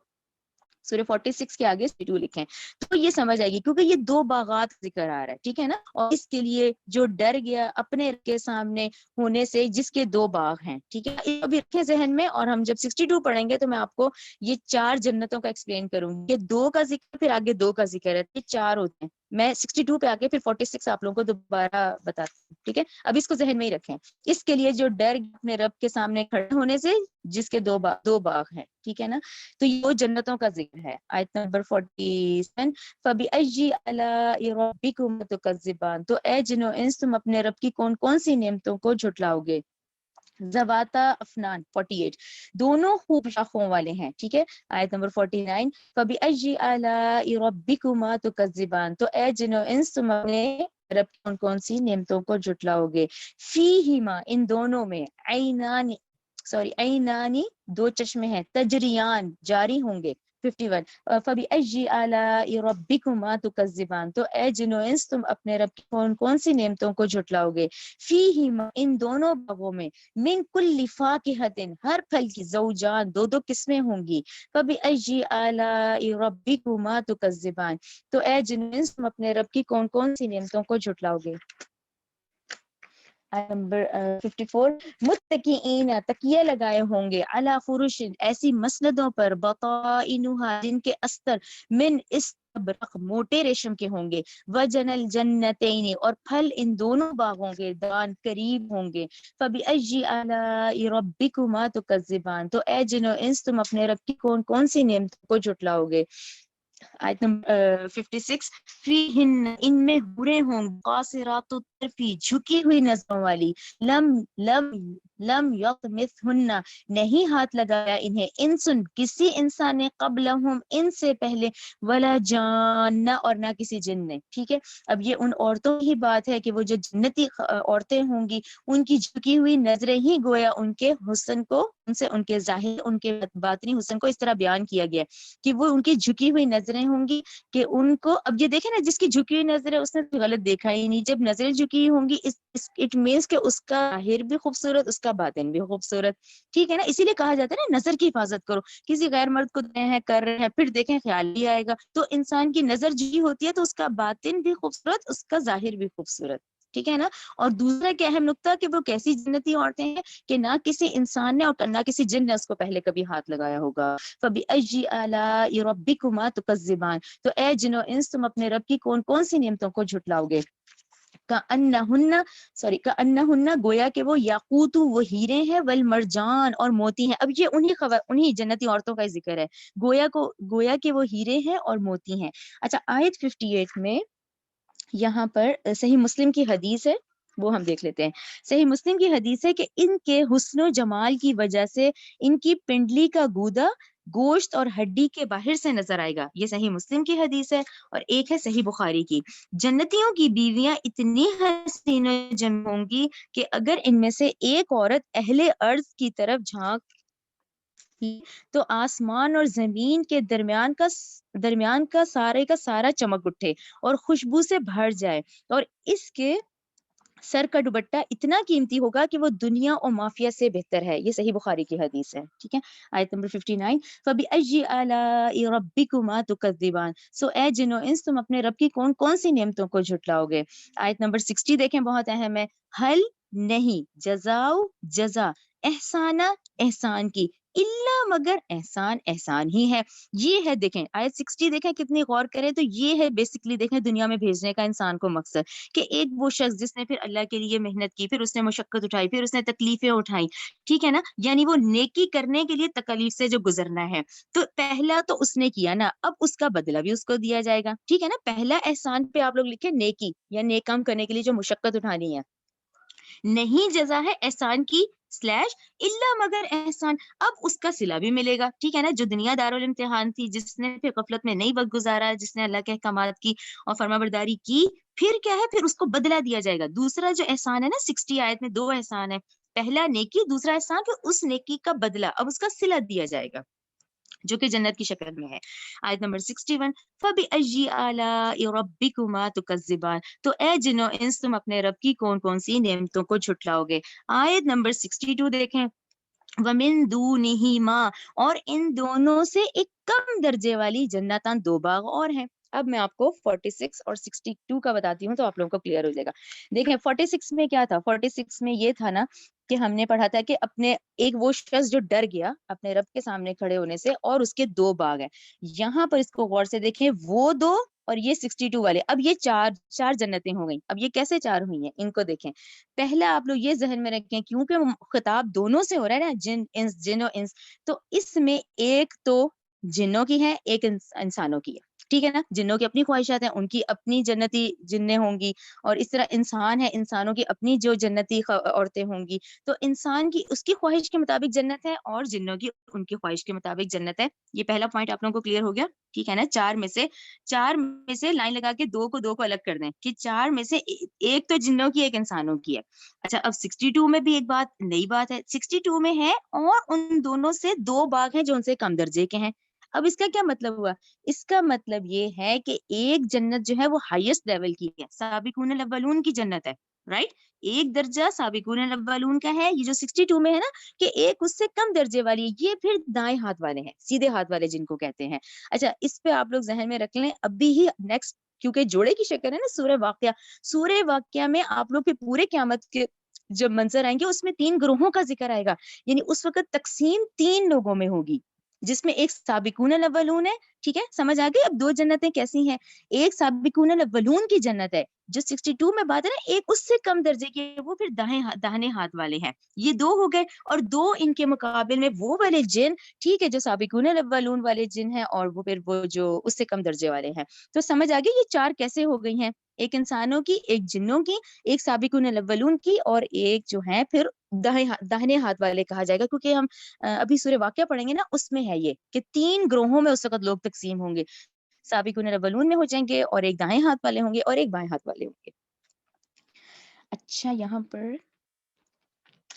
سورہ 46 کے آگے 62 لکھیں تو یہ سمجھ آئے گی، کیونکہ یہ دو باغات ذکر آ رہا ہے. ٹھیک ہے نا. اور اس کے لیے جو ڈر گیا اپنے کے سامنے ہونے سے، جس کے دو باغ ہیں. ٹھیک ہے. ابھی رکھیں ذہن میں، اور ہم جب 62 پڑھیں گے تو میں آپ کو یہ 4 جنتوں کا ایکسپلین کروں گی. یہ 2 کا ذکر پھر آگے 2 کا ذکر ہے، یہ 4 ہوتے ہیں. میں 62 پہ آگے پھر 46 آپ لوگوں کو دوبارہ بتاتی ہوں. ٹھیک ہے. اب اس کو ذہن میں ہی رکھیں. اس کے لیے جو ڈر اپنے رب کے سامنے کھڑے ہونے سے، جس کے دو باغ ہیں. ٹھیک ہے نا. تو یہ جنتوں کا ذکر ہے. آیت نمبر 47 فَبِأَيِّ آلَاءِ رَبِّكُمْ تُكَذِّبَانِ تو اے جنو انس تم اپنے رب کی کون کون سی نعمتوں کو جھٹلاؤ گے. ذواتا افنان 48 دونوں خوب شاخوں والے ہیں. ٹھیک ہے. آیت نمبر 49 فَبِأَيِّ آلَاءِ رَبِّكُمَا تُكَذِّبَانِ تو اے جنو انس تم اپنے رب کی کون کون سی نعمتوں کو جھٹلاؤ گے. فیہما ان دونوں میں، عینانی 2 چشمے ہیں، تجریان جاری ہوں گے، 51 فَبِأَيِّ آلَاءِ رَبِّكُمَا تُكَذِّبَانِ تو اے جن و انس تم اپنے رب کی کون کون سی نعمتوں کو جھٹلاؤ گے. فِيهِمَا ان دونوں باغوں میں من کل فاکہۃ ہر پھل کی زوجان دو دو قسمیں ہوں گی. فَبِأَيِّ آلَاءِ رَبِّكُمَا تُكَذِّبَانِ تو اے جن و انس تم اپنے رب کی کون کون سی نعمتوں کو جھٹلاؤ گے. نمبر 54 متکئین تکیے لگائے ہوں گے علی فرش ایسی مسندوں پر بطائنها جن کے استر من استبرق موٹے ریشم کے ہوں گے. وجن الجنتین اور پھل ان دونوں باغوں کے دان قریب ہوں گے. فبأي آلاء ربكما تكذبان تو اے جن و انس تم اپنے رب کی کون کون سی نعمتوں کو جھٹلاؤ گے. آیت نمبر 56 فیہن ان میں حوریں ہوں قاصرات الطرفی جھکی ہوئی نظروں والی. لم لم لم یطمثہن نہیں ہاتھ لگایا انہیں انسن کسی انسان نے قبلہم ان سے پہلے ولا جان اور نہ کسی جن نے. ٹھیک ہے اب یہ ان عورتوں کی بات ہے کہ وہ جو جنتی عورتیں ہوں گی ان کی جھکی ہوئی نظریں ہی گویا ان کے حسن کو ان سے ان کے ظاہر ان کے باطنی حسن کو اس طرح بیان کیا گیا کہ وہ ان کی جھکی ہوئی نظریں ہوں گی کہ ان کو اب یہ دیکھیں نا جس کی جھکی ہوئی نظر ہے اس نے تو غلط دیکھا ہی نہیں. جب نظریں جھکی ہوں گی اٹ مینس کہ اس کا ظاہر بھی خوبصورت اس کا باطن بھی خوبصورت. ٹھیک ہے نا اسی لیے کہا جاتا ہے نا نظر کی حفاظت کرو. کسی غیر مرد کو کر رہے ہیں پھر دیکھیں خیال ہی آئے گا. تو انسان کی نظر جھکی ہوتی ہے تو اس کا باطن بھی خوبصورت اس کا ظاہر بھی خوبصورت. ٹھیک ہے نا. اور دوسرا ایک اہم نقطہ کہ وہ کیسی جنتی عورتیں ہیں کہ نہ کسی انسان نے اور نہ کسی جن نے اس کو پہلے کبھی ہاتھ لگایا ہوگا. فَبِأَيِّ آلَاءِ رَبِّكُمَا تُكَذِّبَانِ تو اے جن و انس تم اپنے رب کی کون کون سی نعمتوں کو جھٹلاؤ گے. کأنہن گویا کہ وہ یاقوت وہ ہیرے ہیں والمرجان اور موتی ہیں. اب یہ انہی جنتی عورتوں کا ذکر ہے گویا کہ وہ ہیرے ہیں اور موتی ہیں. اچھا آیت 58 میں یہاں پر صحیح مسلم کی حدیث ہے وہ ہم دیکھ لیتے ہیں. صحیح مسلم کی حدیث ہے کہ ان کے حسن و جمال کی وجہ سے ان کی پنڈلی کا گودا گوشت اور ہڈی کے باہر سے نظر آئے گا. یہ صحیح مسلم کی حدیث ہے. اور ایک ہے صحیح بخاری کی. جنتیوں کی بیویاں اتنی حسین و جمیل ہوں گی کہ اگر ان میں سے ایک عورت اہل ارض کی طرف جھانک تو آسمان اور زمین کے درمیان کا سارا چمک اٹھے اور خوشبو سے بھر جائے اور اس کے سر کا دوپٹہ اتنا قیمتی ہوگا کہ وہ دنیا اور مافیا سے بہتر ہے. یہ صحیح بخاری کی حدیث ہے. ٹھیک ہے آیت نمبر 59 فَبِأَيِّ آلَاءِ رَبِّكُمَا تُكَذِّبَانِ سو اے جن و انس تم اپنے رب کی کون کون سی نعمتوں کو جھٹلاؤ گے. آیت نمبر 60 دیکھیں بہت اہم ہے. حل نہیں جزا احسانہ احسان کی اللہ مگر احسان ہی ہے. یہ ہے دیکھیں آیت 60 دیکھیں کتنی غور کریں تو یہ ہے بیسکلی دیکھیں دنیا میں بھیجنے کا انسان کو مقصد کہ ایک وہ شخص جس نے پھر اللہ کے لیے محنت کی پھر اس نے مشقت اٹھائی پھر اس نے تکلیفیں اٹھائیں. ٹھیک ہے نا یعنی وہ نیکی کرنے کے لیے تکلیف سے جو گزرنا ہے تو پہلا تو اس نے کیا نا اب اس کا بدلہ بھی اس کو دیا جائے گا. ٹھیک ہے نا پہلا احسان پہ آپ لوگ لکھیں نیکی یا نیک کام کرنے کے لیے جو مشقت اٹھانی ہے. نہیں جزا ہے احسان کی سلیش اللہ مگر احسان اب اس کا صلہ بھی ملے گا. ٹھیک ہے نا جو دنیا دارالامتحان تھی جس نے پھر غفلت میں نہیں وقت گزارا جس نے اللہ کے احکامات کی اور فرما برداری کی پھر کیا ہے پھر اس کو بدلہ دیا جائے گا. دوسرا جو احسان ہے نا 60 آیت میں 2 احسان ہے. پہلا نیکی دوسرا احسان پھر اس نیکی کا بدلہ اب اس کا صلہ دیا جائے گا جو کہ جنت کی شکل میں ہے. آیت نمبر 61 فَبِأَيِّ آلَاءِ رَبِّكُمَا تُكَذِّبَانِ تو اے جن و انس تم اپنے رب کی کون کون سی نعمتوں کو جھٹلاؤ گے. آیت نمبر 62 دیکھیں وَمِن دُونِهِمَا اور ان دونوں سے ایک کم درجے والی جنتان 2 باغ اور ہیں. اب میں آپ کو 46 اور 62 کا بتاتی ہوں تو آپ لوگوں کو کلیئر ہو جائے گا. دیکھیں 46 میں کیا تھا 46 میں یہ تھا نا کہ ہم نے پڑھا تھا کہ اپنے ایک وہ شخص جو ڈر گیا اپنے رب کے سامنے کھڑے ہونے سے اور اس کے 2 باغ ہیں. یہاں پر اس کو غور سے دیکھیں وہ 2 اور یہ 62 والے اب یہ چار جنتیں ہو گئیں. اب یہ کیسے 4 ہوئی ہیں ان کو دیکھیں. پہلا آپ لوگ یہ ذہن میں رکھیں کیونکہ خطاب دونوں سے ہو رہا ہے نا جن و انس تو اس میں ایک تو جنوں کی ہے ایک انسانوں کی ہے. ٹھیک ہے نا جنوں کی اپنی خواہشات ہیں ان کی اپنی جنتی جنیں ہوں گی اور اس طرح انسان ہے انسانوں کی اپنی جو جنتی عورتیں ہوں گی تو انسان کی اس کی خواہش کے مطابق جنت ہے اور جنوں کی ان کی خواہش کے مطابق جنت ہے. یہ پہلا پوائنٹ آپ لوگوں کو کلیئر ہو گیا. ٹھیک ہے نا 4 میں سے لائن لگا کے 2 کو الگ کر دیں کہ 4 میں سے ایک تو جنوں کی ایک انسانوں کی ہے. اچھا اب 62 میں بھی ایک نئی بات ہے 62 میں ہے اور ان دونوں سے 2 باغ ہیں جو ان سے کم درجے کے ہیں. اب اس کا کیا مطلب ہوا؟ اس کا مطلب یہ ہے کہ ایک جنت جو ہے وہ ہائیسٹ لیول کی ہے، سابقون الاولون کی جنت ہے، رائٹ؟ ایک درجہ سابقون الاولون کا ہے، یہ جو 62 میں ہے نا، کہ ایک اس سے کم درجے والی ہے، یہ پھر دائیں ہاتھ والے ہیں، سیدھے ہاتھ والے جن کو کہتے ہیں۔ اچھا، اس پہ آپ لوگ ذہن میں رکھ لیں، ابھی ہی نیکسٹ، کیونکہ جوڑے کی شکل ہے نا سورہ واقعہ، سورہ واقعہ میں آپ لوگ پہ پورے قیامت کے جب منظر آئیں گے اس میں 3 گروہوں کا ذکر آئے گا، یعنی اس وقت تقسیم 3 لوگوں میں ہوگی، جس میں ایک سابقون الاولون ہے، ٹھیک ہے، سمجھ آ گئی؟ اب 2 جنتیں کیسی ہیں؟ ایک سابقون الاولون کی جنت ہے جو 62 میں بات ہے نا، ایک اس سے کم درجے کے، وہ پھر داہنے ہاتھ والے ہیں، یہ 2 ہو گئے، اور 2 ان کے مقابل میں وہ والے جن، ٹھیک ہے، جو سابقون الاولون والے جن ہیں، اور وہ پھر وہ جو اس سے کم درجے والے ہیں۔ تو سمجھ آ گئی یہ 4 کیسے ہو گئی ہیں؟ ایک انسانوں کی، ایک جنوں کی، ایک سابقون الاولون کی، اور ایک جو ہے پھر داہنے ہاتھ والے کہا جائے گا، کیونکہ ہم ابھی سورہ واقعہ پڑھیں گے نا، اس میں ہے یہ کہ 3 گروہوں میں اس وقت لوگ تقسیم ہوں گے، سابقون الاولون میں ہو جائیں گے، اور ایک دائیں ہاتھ والے ہوں گے، اور ایک بائیں ہاتھ والے ہوں گے۔ اچھا، یہاں پر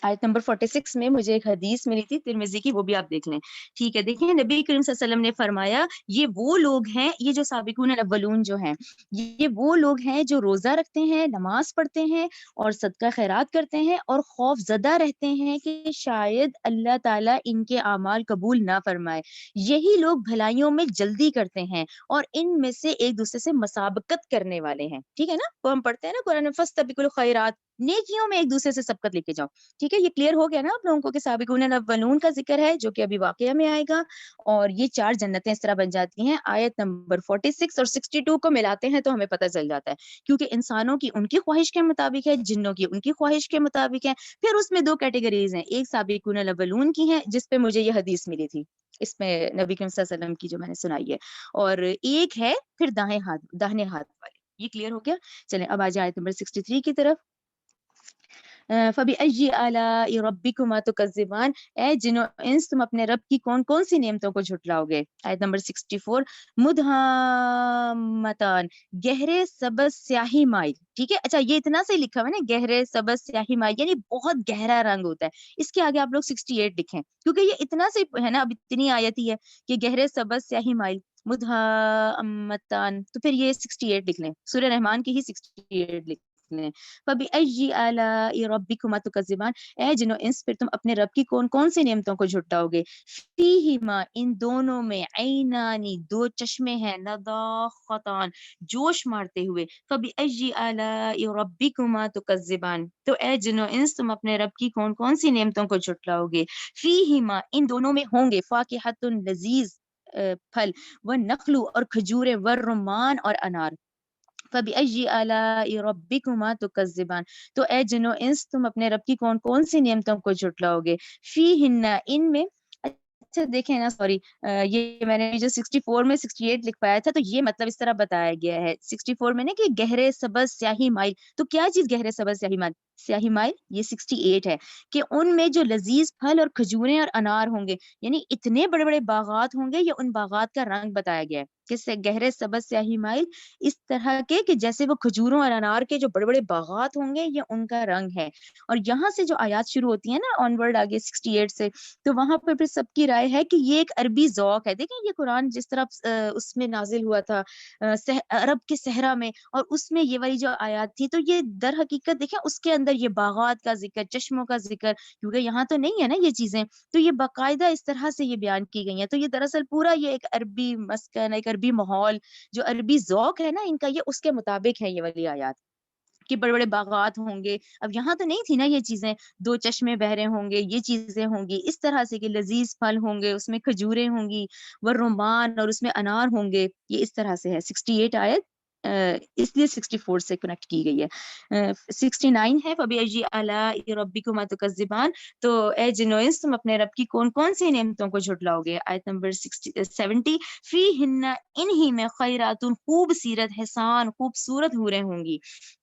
آیت نمبر 46 میں مجھے ایک حدیث ملی تھی ترمذی کی، وہ بھی آپ دیکھ لیں، ٹھیک ہے؟ دیکھیں، نبی کریم صلی اللہ علیہ وسلم نے فرمایا، یہ وہ لوگ ہیں، یہ جو سابقون الاولون جو ہیں، یہ وہ لوگ ہیں جو روزہ رکھتے ہیں، نماز پڑھتے ہیں، اور صدقہ خیرات کرتے ہیں، اور خوف زدہ رہتے ہیں کہ شاید اللہ تعالیٰ ان کے اعمال قبول نہ فرمائے۔ یہی لوگ بھلائیوں میں جلدی کرتے ہیں، اور ان میں سے ایک دوسرے سے مسابقت کرنے والے ہیں، ٹھیک ہے نا؟ وہ ہم پڑھتے ہیں نا قرآن میں، فاستبقوا الخیرات، نیکیوں میں ایک دوسرے سے سبقت لے کے جاؤ، ٹھیک ہے؟ یہ کلیئر ہو گیا نا آپ لوگوں کو کہ سابقون الاولون کا ذکر ہے جو کہ ابھی واقعہ میں آئے گا، اور یہ 4 جنتیں اس طرح بن جاتی ہیں۔ آیت نمبر 46 اور 62 کو ملاتے ہیں تو ہمیں پتہ چل جاتا ہے، کیونکہ انسانوں کی ان کی خواہش کے مطابق ہے، جنوں کی ان کی خواہش کے مطابق ہے۔ پھر اس میں 2 کیٹیگریز ہیں، ایک سابقون الاولون کی ہیں جس پہ مجھے یہ حدیث ملی تھی، اس میں نبی کریم صلی اللہ علیہ وسلم کی جو میں نے سنائی ہے، اور ایک ہے پھر داہنے ہاتھ والے۔ یہ کلیئر ہو گیا؟ چلیں اب آ جائیں آیت نمبر 63 کی طرف۔ فَبِأَيِّ آلَاءِ رَبِّكُمَا تُكَذِّبَانِ، اے جن و انس، تم اپنے رب کی کون کون سی نعمتوں کو جھٹلاؤ گے؟ آیت نمبر 64، مدھامتان، گہرے سبز سیاہی مائل، ٹھیک ہے؟ اچھا، یہ اتنا سے لکھا ہوا ہے نا، گہرے سبز سیاہی مائل، یعنی بہت گہرا رنگ ہوتا ہے۔ اس کے آگے آپ لوگ 68 لکھیں، کیونکہ یہ اتنا سے ہے نا، اب اتنی آیت ہی ہے کہ گہرے سبز سیاہی مائل، مدھامتان، تو پھر یہ 68 لکھ لیں، سورہ رحمان کی ہی 68 لکھ لیں۔ فَبِأَيِّ آلَاءِ رَبِّكُمَا تُكَذِّبَانِ، اے جنو انس، پھر تم اپنے رب کی کون کون سی نعمتوں کو جھٹاؤ گے؟ فِيهِمَا، ان دونوں میں، عینانی، 2 چشمے ہیں، نضاختان، جوش مارتے ہوئے۔ فَبِأَيِّ آلَاءِ رَبِّكُمَا تُكَذِّبَانِ، تو اے جنو انس، تم اپنے رب کی کون کون سی نعمتوں کو جھٹلاؤ گے؟ فِيهِمَا، ان دونوں میں ہوں گے، فَاكِهَةٌ، لذیذ پھل، وَالنَّخْلُ، اور کھجوریں، وَالرُّمَّان، اور انار۔ فَبِأَيِّ آلَاءِ رَبِّكُمَا تُكَذِّبَانِ، تو اے جنو انس، تم اپنے رب کی کون کون سی نعمتوں کو جھٹلاؤ گے؟ فِيهِنَّ، ان میں، اچھا دیکھیں نا، سوری، یہ میں نے جو 64 میں 68 لکھ پایا تھا، تو یہ مطلب اس طرح بتایا گیا ہے 64 میں نے کہ گہرے سبز سیاہی مائل، تو کیا چیز گہرے سبز سیاہی مائل؟ سیاہی مائل یہ 68 ہے کہ ان میں جو لذیذ پھل اور کھجوریں اور انار ہوں گے، یعنی اتنے بڑے بڑے باغات ہوں گے، یہ ان باغات کا رنگ بتایا گیا ہے کہ گہرے سبز سیاہی مائل، اس طرح کے کہ جیسے وہ کھجوروں اور انار کے جو بڑے بڑے باغات ہوں گے، یہ ان کا رنگ ہے۔ اور یہاں سے جو آیات شروع ہوتی ہیں نا، آن ورڈ آگے 68 سے، تو وہاں پر پھر سب کی رائے ہے کہ یہ ایک عربی ذوق ہے۔ دیکھیں یہ قرآن جس طرح اس میں نازل ہوا تھا عرب کے صحرا میں، اور اس میں یہ والی جو آیات تھی، تو یہ در حقیقت دیکھیں اس کے اندر یہ باغات کا ذکر، چشموں کا ذکر، کیونکہ یہاں تو نہیں ہے نا یہ چیزیں، تو یہ باقاعدہ اس طرح سے یہ بیان کی گئی ہیں۔ تو یہ دراصل پورا یہ ایک عربی مسکن، ایک عربی ماحول، جو عربی ذوق ہے نا ان کا، یہ اس کے مطابق ہے یہ والی آیات کہ بڑے بڑے باغات ہوں گے۔ اب یہاں تو نہیں تھی نا یہ چیزیں، 2 چشمے بہ رہے ہوں گے، یہ چیزیں ہوں گی اس طرح سے کہ لذیذ پھل ہوں گے، اس میں کھجوریں ہوں گی، والرمان، اور اس میں انار ہوں گے، یہ اس طرح سے ہے 68 آیت، اس لیے 64 سے کنیکٹ کی گئی ہے۔ 69 ہے فَبِأَيِّ آلَاءِ رَبِّكُمَا تُكَذِّبَانِ، تو اے جنو انس، تم اپنے رب کی کون کون سی نعمتوں کو جھٹلاؤ گے؟ آیت نمبر 70، فِيهِنَّ، انہی میں، خیرات، خوب سیرت، حسان، خوبصورت حوریں ہوں گی۔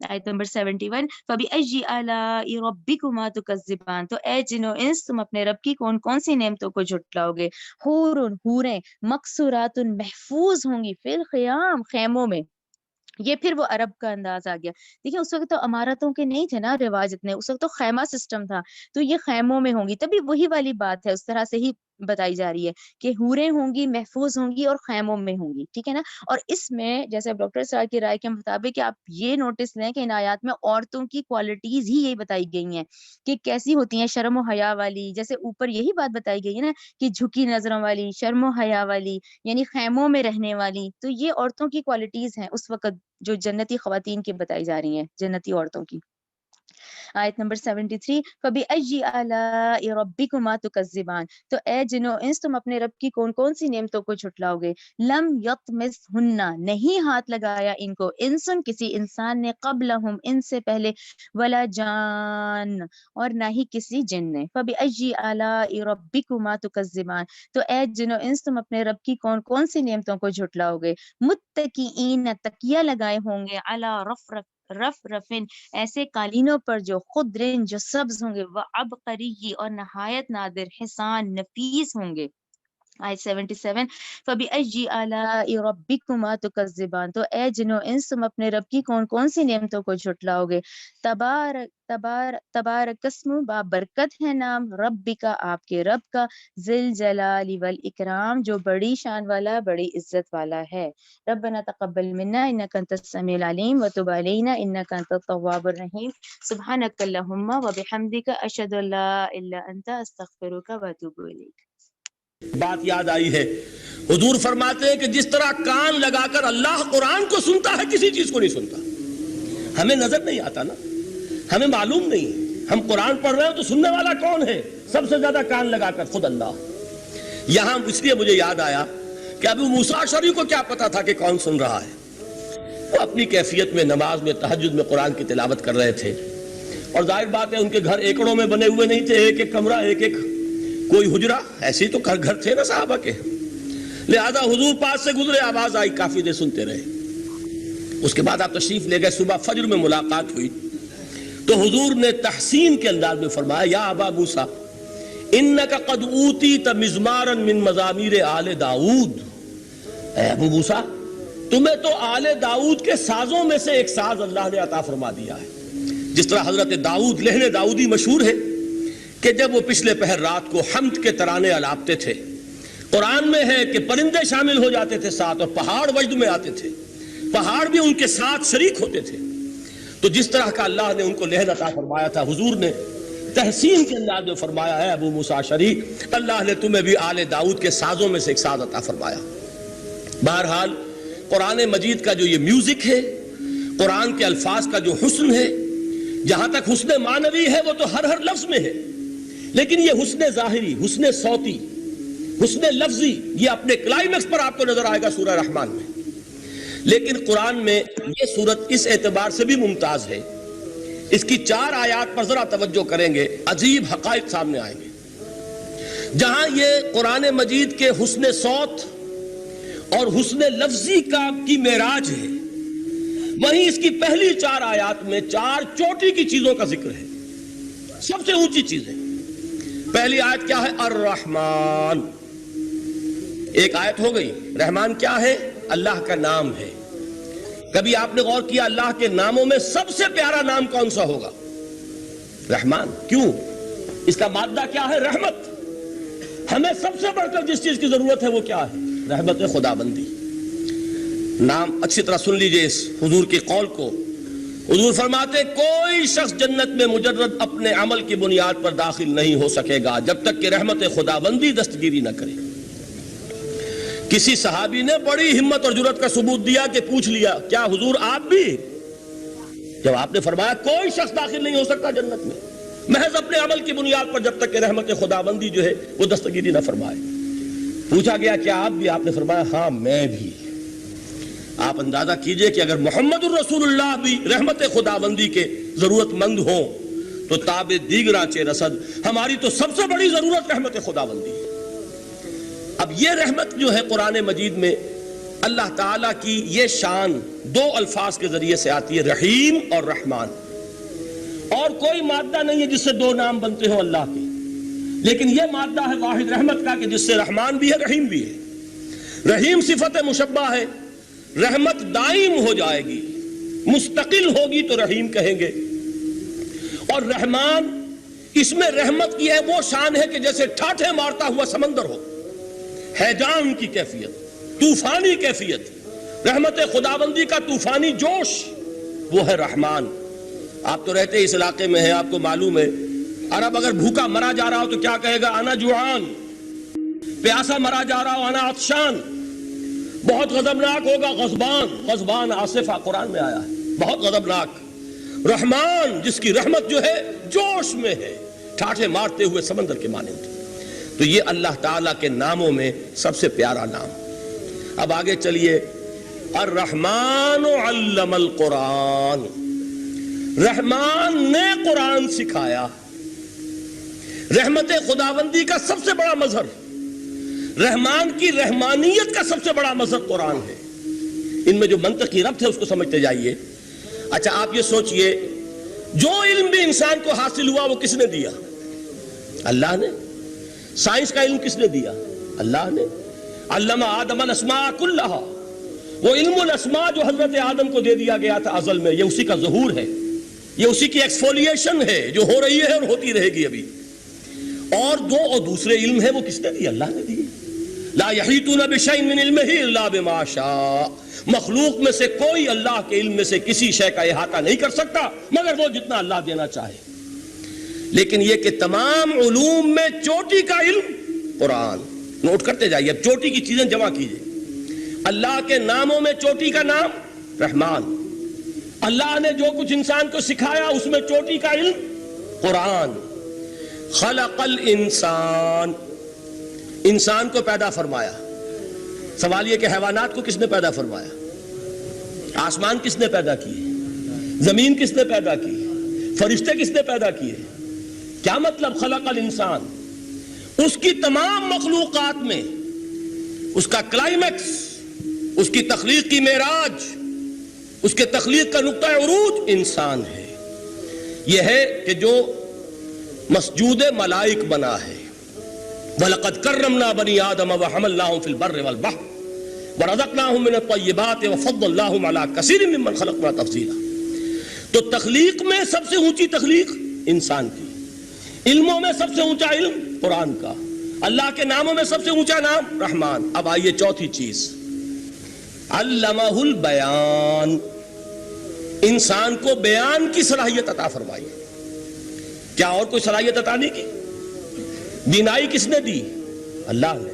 آیت نمبر 71، فَبِأَيِّ آلَاءِ رَبِّكُمَا تُكَذِّبَانِ، تو اے جنو انس، تم اپنے رب کی کون کون سی نعمتوں کو جھٹلاؤ گے؟ حور، حوریں، مقصورات، محفوظ ہوں گی، فی الخیام، خیموں میں۔ یہ پھر وہ عرب کا انداز آ گیا۔ دیکھیں اس وقت تو عمارتوں کے نہیں تھے نا رواج اتنے، اس وقت تو خیمہ سسٹم تھا، تو یہ خیموں میں ہوں گی، تبھی وہی والی بات ہے، اس طرح سے ہی بتائی جا رہی ہے کہ حوریں ہوں گی، محفوظ ہوں گی اور خیموں میں ہوں گی، ٹھیک ہے نا. اور اس میں جیسے ڈاکٹر صاحب کی رائے کے مطابق کہ آپ یہ نوٹس لیں کہ ان آیات میں عورتوں کی کوالٹیز ہی یہی بتائی گئی ہیں کہ کیسی ہوتی ہیں، شرم و حیا والی، جیسے اوپر یہی بات بتائی گئی ہے نا کہ جھکی نظروں والی، شرم و حیا والی، یعنی خیموں میں رہنے والی. تو یہ عورتوں کی کوالٹیز ہیں اس وقت جو جنتی خواتین کی بتائی جا رہی ہیں، جنتی عورتوں کی. آیت نمبر 73 فَبِأَيِّ آلَاءِ رَبِّكُمَا تُكَذِّبَانِ. تو اے جنو انس تم اپنے رب کی کون کون سی نعمتوں کو جھٹلاؤ گے. لم یطمثہن نہیں ہاتھ لگایا ان کو، انسن کسی انسان نے، قبلہم ان سے پہلے، ولا جان اور نہ ہی کسی جن نے. فَبِأَيِّ آلَاءِ رَبِّكُمَا تُكَذِّبَانِ. تو اے جنو انس تم اپنے رب کی کون کون سی نعمتوں کو جھٹلاؤ گے. متکئین تکیہ لگائے ہوں گے، علی رفرفن ایسے قالینوں پر جو خضرن جو سبز ہوں گے، وعبقری اور نہایت نادر، حسان نفیس ہوں گے. آیت 77 فَبِأَيِّ آلَاءِ رَبِّكُمَا تُكَذِّبَانِ. تو اے جنو انس تم اپنے رب کی کون کون سی نعمتوں کو جھٹلاؤ گے. تبارک اسم بابرکت ہے نام، ربک آپ کے رب کا، ذل جلال والاکرام جو بڑی شان والا، بڑی عزت والا ہے. ربنا تقبل منا انک انت السمیع العلیم وتب علینا انک انت التواب الرحیم. سبحانک اللہم وبحمدک اشہد ان لا الہ الا انت استغفرک واتوب الیک. بات یاد آئی ہے، حضور فرماتے ہیں کہ جس طرح کان لگا کر اللہ قرآن کو سنتا ہے کسی چیز کو نہیں سنتا. ہمیں نظر نہیں آتا نا، ہمیں معلوم نہیں، ہم قرآن پڑھ رہے ہیں تو سننے والا کون ہے؟ سب سے زیادہ کان لگا کر خود اللہ. یہاں اس لیے مجھے یاد آیا کہ ابو موسیٰ اشعری کو کیا پتا تھا کہ کون سن رہا ہے. وہ اپنی کیفیت میں نماز میں تہجد میں قرآن کی تلاوت کر رہے تھے، اور ظاہر بات ہے ان کے گھر ایکڑوں میں بنے ہوئے نہیں تھے، ایک ایک کمرہ، ایک ایک کوئی حجرہ، ایسے ہی تو گھر تھے نا صحابہ کے. لہذا حضور پاس سے گزرے، آواز آئی، کافی دیر سنتے رہے. اس کے بعد آپ تشریف لے گئے، صبح فجر میں ملاقات ہوئی تو حضور نے تحسین کے انداز میں فرمایا، یا ابا موسیٰ انک قد اوتیت مزمارا من مزامیر آل داؤد. اے ابو موسیٰ تمہیں تو آل داؤد کے سازوں میں سے ایک ساز اللہ نے عطا فرما دیا ہے. جس طرح حضرت داؤد، لہن داؤدی مشہور ہے کہ جب وہ پچھلے پہر رات کو حمد کے ترانے الاپتے تھے، قرآن میں ہے کہ پرندے شامل ہو جاتے تھے ساتھ، اور پہاڑ وجد میں آتے تھے، پہاڑ بھی ان کے ساتھ شریک ہوتے تھے. تو جس طرح کا اللہ نے ان کو لہن عطا فرمایا تھا، حضور نے تحسین کے انداز میں فرمایا ہے ابو موسیٰ اشعری اللہ نے تمہیں بھی آل داؤد کے سازوں میں سے ایک ساز عطا فرمایا. بہرحال قرآن مجید کا جو یہ میوزک ہے، قرآن کے الفاظ کا جو حسن ہے، جہاں تک حسن معنوی ہے وہ تو ہر لفظ میں ہے، لیکن یہ حسن ظاہری، حسن صوتی، حسن لفظی، یہ اپنے کلائمیکس پر آپ کو نظر آئے گا سورہ رحمان میں. لیکن قرآن میں یہ سورت اس اعتبار سے بھی ممتاز ہے، اس کی 4 آیات پر ذرا توجہ کریں گے، عجیب حقائق سامنے آئیں گے. جہاں یہ قرآن مجید کے حسن صوت اور حسن لفظی کی معراج ہے، وہیں اس کی پہلی 4 آیات میں 4 چوٹی کی چیزوں کا ذکر ہے، سب سے اونچی چیزیں. پہلی آیت کیا ہے؟ الرحمن. ایک آیت ہو گئی. رحمان کیا ہے؟ اللہ کا نام ہے. کبھی آپ نے غور کیا اللہ کے ناموں میں سب سے پیارا نام کون سا ہوگا؟ رحمان. کیوں؟ اس کا مادہ کیا ہے؟ رحمت. ہمیں سب سے بڑھ کر جس چیز کی ضرورت ہے وہ کیا ہے؟ رحمت خدا بندی. نام اچھی طرح سن لیجئے اس حضور کی قول کو. حضور فرماتے کوئی شخص جنت میں مجرد اپنے عمل کی بنیاد پر داخل نہیں ہو سکے گا جب تک کہ رحمت خداوندی دستگیری نہ کرے. کسی صحابی نے بڑی ہمت اور جرأت کا ثبوت دیا کہ پوچھ لیا کیا حضور آپ بھی؟ جب آپ نے فرمایا کوئی شخص داخل نہیں ہو سکتا جنت میں محض اپنے عمل کی بنیاد پر جب تک کہ رحمت خداوندی جو ہے وہ دستگیری نہ فرمائے. پوچھا گیا کیا آپ بھی؟ آپ نے فرمایا ہاں میں بھی. آپ اندازہ کیجئے کہ اگر محمد الرسول اللہ بھی رحمت خداوندی کے ضرورت مند ہوں تو تاب دیگراں چے رسد، ہماری تو سب سے بڑی ضرورت رحمت خداوندی ہے. اب یہ رحمت جو ہے قرآن مجید میں اللہ تعالیٰ کی یہ شان 2 الفاظ کے ذریعے سے آتی ہے، رحیم اور رحمان. اور کوئی مادہ نہیں ہے جس سے 2 نام بنتے ہوں اللہ کے، لیکن یہ مادہ ہے واحد رحمت کا کہ جس سے رحمان بھی ہے رحیم بھی ہے. رحیم صفت مشبہ ہے، رحمت دائم ہو جائے گی، مستقل ہوگی تو رحیم کہیں گے، اور رحمان اس میں رحمت کی ہے وہ شان ہے کہ جیسے ٹھاٹھے مارتا ہوا سمندر ہو، ہیجان کی کیفیت، طوفانی کیفیت، رحمت خداوندی کا طوفانی جوش، وہ ہے رحمان۔ آپ تو رہتے اس علاقے میں ہیں، آپ کو معلوم ہے عرب اگر بھوکا مرا جا رہا ہو تو کیا کہے گا؟ انا جوعان۔ پیاسا مرا جا رہا ہو انا عطشان۔ بہت غضبناک ہوگا غضبان، غضبان آصفہ قرآن میں آیا ہے، بہت غضبناک۔ رحمان جس کی رحمت جو ہے جوش میں ہے، ٹھاٹھے مارتے ہوئے سمندر کے مانند۔ تو یہ اللہ تعالیٰ کے ناموں میں سب سے پیارا نام۔ اب آگے چلیے، الرحمن علم القرآن، رحمان نے قرآن سکھایا۔ رحمت خداوندی کا سب سے بڑا مظہر، رحمان کی رحمانیت کا سب سے بڑا مظہر قرآن ہے۔ ان میں جو منطقی ربط ہے اس کو سمجھتے جائیے۔ اچھا آپ یہ سوچئے، جو علم بھی انسان کو حاصل ہوا وہ کس نے دیا؟ اللہ نے۔ سائنس کا علم کس نے دیا؟ اللہ نے۔ علم آدم الاسماء کلہا، وہ علم الاسماء جو حضرت آدم کو دے دیا گیا تھا ازل میں، یہ اسی کا ظہور ہے، یہ اسی کی ایکسفولیشن ہے جو ہو رہی ہے اور ہوتی رہے گی ابھی۔ اور دوسرے علم ہے وہ کس نے دیے؟ اللہ نے دیے۔ لا یحیطون بشیء من علمہ الا بما شاء، مخلوق میں سے کوئی اللہ کے علم میں سے کسی شے کا احاطہ نہیں کر سکتا مگر وہ جتنا اللہ دینا چاہے۔ لیکن یہ کہ تمام علوم میں چوٹی کا علم قرآن، نوٹ کرتے جائیے، اب چوٹی کی چیزیں جمع کیجئے۔ اللہ کے ناموں میں چوٹی کا نام رحمان، اللہ نے جو کچھ انسان کو سکھایا اس میں چوٹی کا علم قرآن۔ خلق الانسان، انسان کو پیدا فرمایا۔ سوال یہ کہ حیوانات کو کس نے پیدا فرمایا؟ آسمان کس نے پیدا کیے؟ زمین کس نے پیدا کی؟ فرشتے کس نے پیدا کیے؟ کیا مطلب خلق الانسان؟ اس کی تمام مخلوقات میں اس کا کلائمیکس، اس کی تخلیق کی معراج، اس کے تخلیق کا نقطہ عروج انسان ہے۔ یہ ہے کہ جو مسجود ملائک بنا ہے۔ وَلَقَدْ كَرَّمْنَا بَنِي آدَمَ وَحَمَلْنَاهُمْ فِي الْبَرِّ وَالْبَحْرِ وَرَزَقْنَاهُمْ مِنَ الطَّيِّبَاتِ وَفَضَّلْنَاهُمْ عَلَى كَثِيرٍ مِّمَّنْ خَلَقْنَا تَفْضِيلًا۔ تو تخلیق میں سب سے اونچی تخلیق انسان کی، علموں میں سب سے اونچا علم قرآن کا، اللہ کے ناموں میں سب سے اونچا نام رحمان۔ اب آئیے چوتھی چیز، علمہ البیان، انسان کو بیان کی صلاحیت عطا فرمائی۔ کیا اور کوئی صلاحیت عطا نہیں کی؟ بینائی کس نے دی؟ اللہ نے۔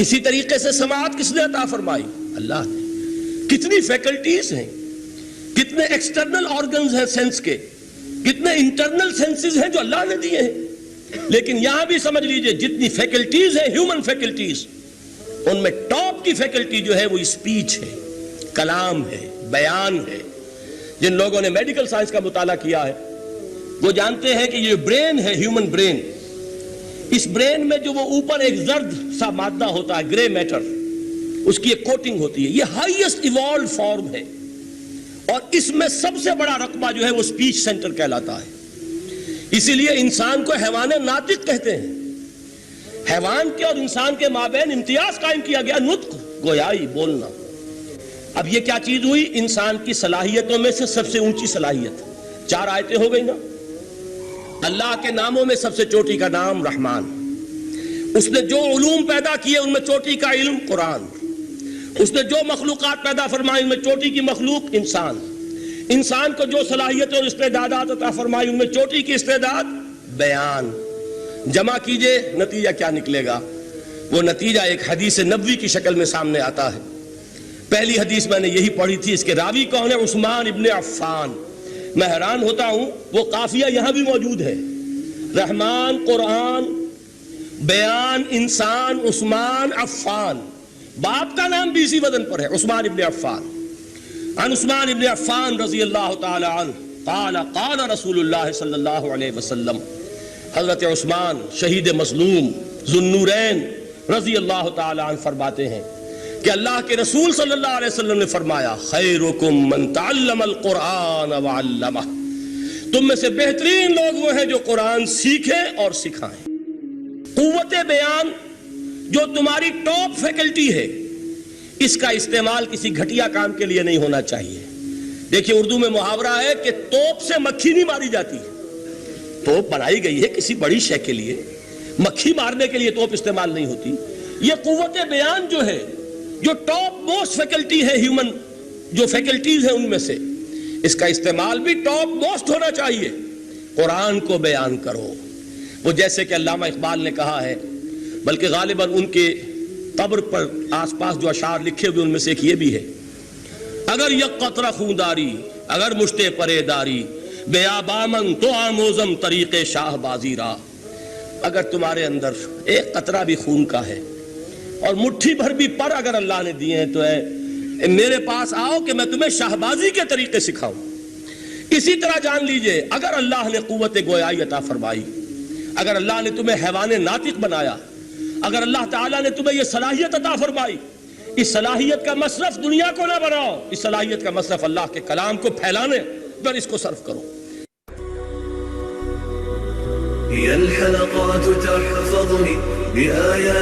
اسی طریقے سے سماعت کس نے عطا فرمائی؟ اللہ نے۔ کتنی فیکلٹیز ہیں، کتنے ایکسٹرنل آرگنز ہیں سینس کے، کتنے انٹرنل سینسز ہیں جو اللہ نے دیے ہیں۔ لیکن یہاں بھی سمجھ لیجئے جتنی فیکلٹیز ہیں ہیومن فیکلٹیز، ان میں ٹاپ کی فیکلٹی جو ہے وہ اسپیچ ہے، کلام ہے، بیان ہے۔ جن لوگوں نے میڈیکل سائنس کا مطالعہ کیا ہے وہ جانتے ہیں کہ یہ برین ہے، ہیومن برین، اس برین میں جو وہ اوپر ایک زرد سا مادہ ہوتا ہے، گرے میٹر، اس کی ایک کوٹنگ ہوتی ہے، یہ ہائیسٹ ایوالوڈ فارم ہے، اور اس میں سب سے بڑا رقبہ جو ہے وہ اسپیچ سینٹر کہلاتا ہے۔ اسی لیے انسان کو حیوان ناطق کہتے ہیں۔ حیوان کے اور انسان کے مابین امتیاز قائم کیا گیا، نطق، گویائی، بولنا۔ اب یہ کیا چیز ہوئی؟ انسان کی صلاحیتوں میں سے سب سے اونچی صلاحیت۔ 4 آیتیں ہو گئی نا۔ اللہ کے ناموں میں سب سے چوٹی کا نام رحمان، اس نے جو علوم پیدا کیے ان میں چوٹی کا علم قرآن، اس نے جو مخلوقات پیدا فرمائی ان میں چوٹی کی مخلوق انسان، انسان کو جو صلاحیتیں اور استعدادات عطا فرمائی ان میں چوٹی کی استعداد بیان۔ جمع کیجئے، نتیجہ کیا نکلے گا؟ وہ نتیجہ ایک حدیث نبوی کی شکل میں سامنے آتا ہے۔ پہلی حدیث میں نے یہی پڑھی تھی، اس کے راوی کون ہے؟ عثمان ابن عفان۔ میں حیران ہوتا ہوں وہ قافیہ یہاں بھی موجود ہے، رحمان، قرآن، بیان، انسان، عثمان، عفان، باپ کا نام بھی اسی وزن پر ہے، عثمان ابن عفان۔ عن عثمان ابن عفان رضی اللہ تعالی عنہ قال قال رسول اللہ صلی اللہ علیہ وسلم، حضرت عثمان شہید مظلوم ذو النورین رضی اللہ تعالی عنہ فرماتے ہیں کہ اللہ کے رسول صلی اللہ علیہ وسلم نے فرمایا، خیرکم من تعلم القرآن وعلمہ، تم میں سے بہترین لوگ وہ ہیں جو قرآن سیکھیں اور سکھائیں۔ قوت بیان جو تمہاری ٹاپ فیکلٹی ہے، اس کا استعمال کسی گھٹیا کام کے لیے نہیں ہونا چاہیے۔ دیکھیے اردو میں محاورہ ہے کہ توپ سے مکھی نہیں ماری جاتی، توپ بنائی گئی ہے کسی بڑی شے کے لیے، مکھی مارنے کے لیے توپ استعمال نہیں ہوتی. یہ قوت بیان جو ہے، جو ٹاپ موسٹ فیکلٹی ہے ہیومن، جو فیکلٹیز ہیں ان میں سے، اس کا استعمال بھی ٹاپ موسٹ ہونا چاہیے. قرآن کو بیان کرو. وہ جیسے کہ علامہ اقبال نے کہا ہے، بلکہ غالباً ان کے قبر پر آس پاس جو اشعار لکھے ہوئے ان میں سے ایک یہ بھی ہے: اگر یک قطرہ خونداری، اگر مشتے پرے داری، بیابامن تو آموزم طریق شاہ بازی را. اگر تمہارے اندر ایک قطرہ بھی خون کا ہے اور مٹھی بھر بھی پر اگر اللہ نے دیے ہیں تو میرے پاس آؤ کہ میں تمہیں شاہبازی کے طریقے سکھاؤں. اسی طرح جان لیجئے، اگر اللہ نے قوت گویائی عطا فرمائی، اگر اللہ نے تمہیں حیوان ناطق بنایا، اگر اللہ تعالیٰ نے تمہیں یہ صلاحیت عطا فرمائی، اس صلاحیت کا مصرف دنیا کو نہ بناؤ، اس صلاحیت کا مصرف اللہ کے کلام کو پھیلانے پر اس کو صرف کرو. هي الحلقات تحفظني بآيات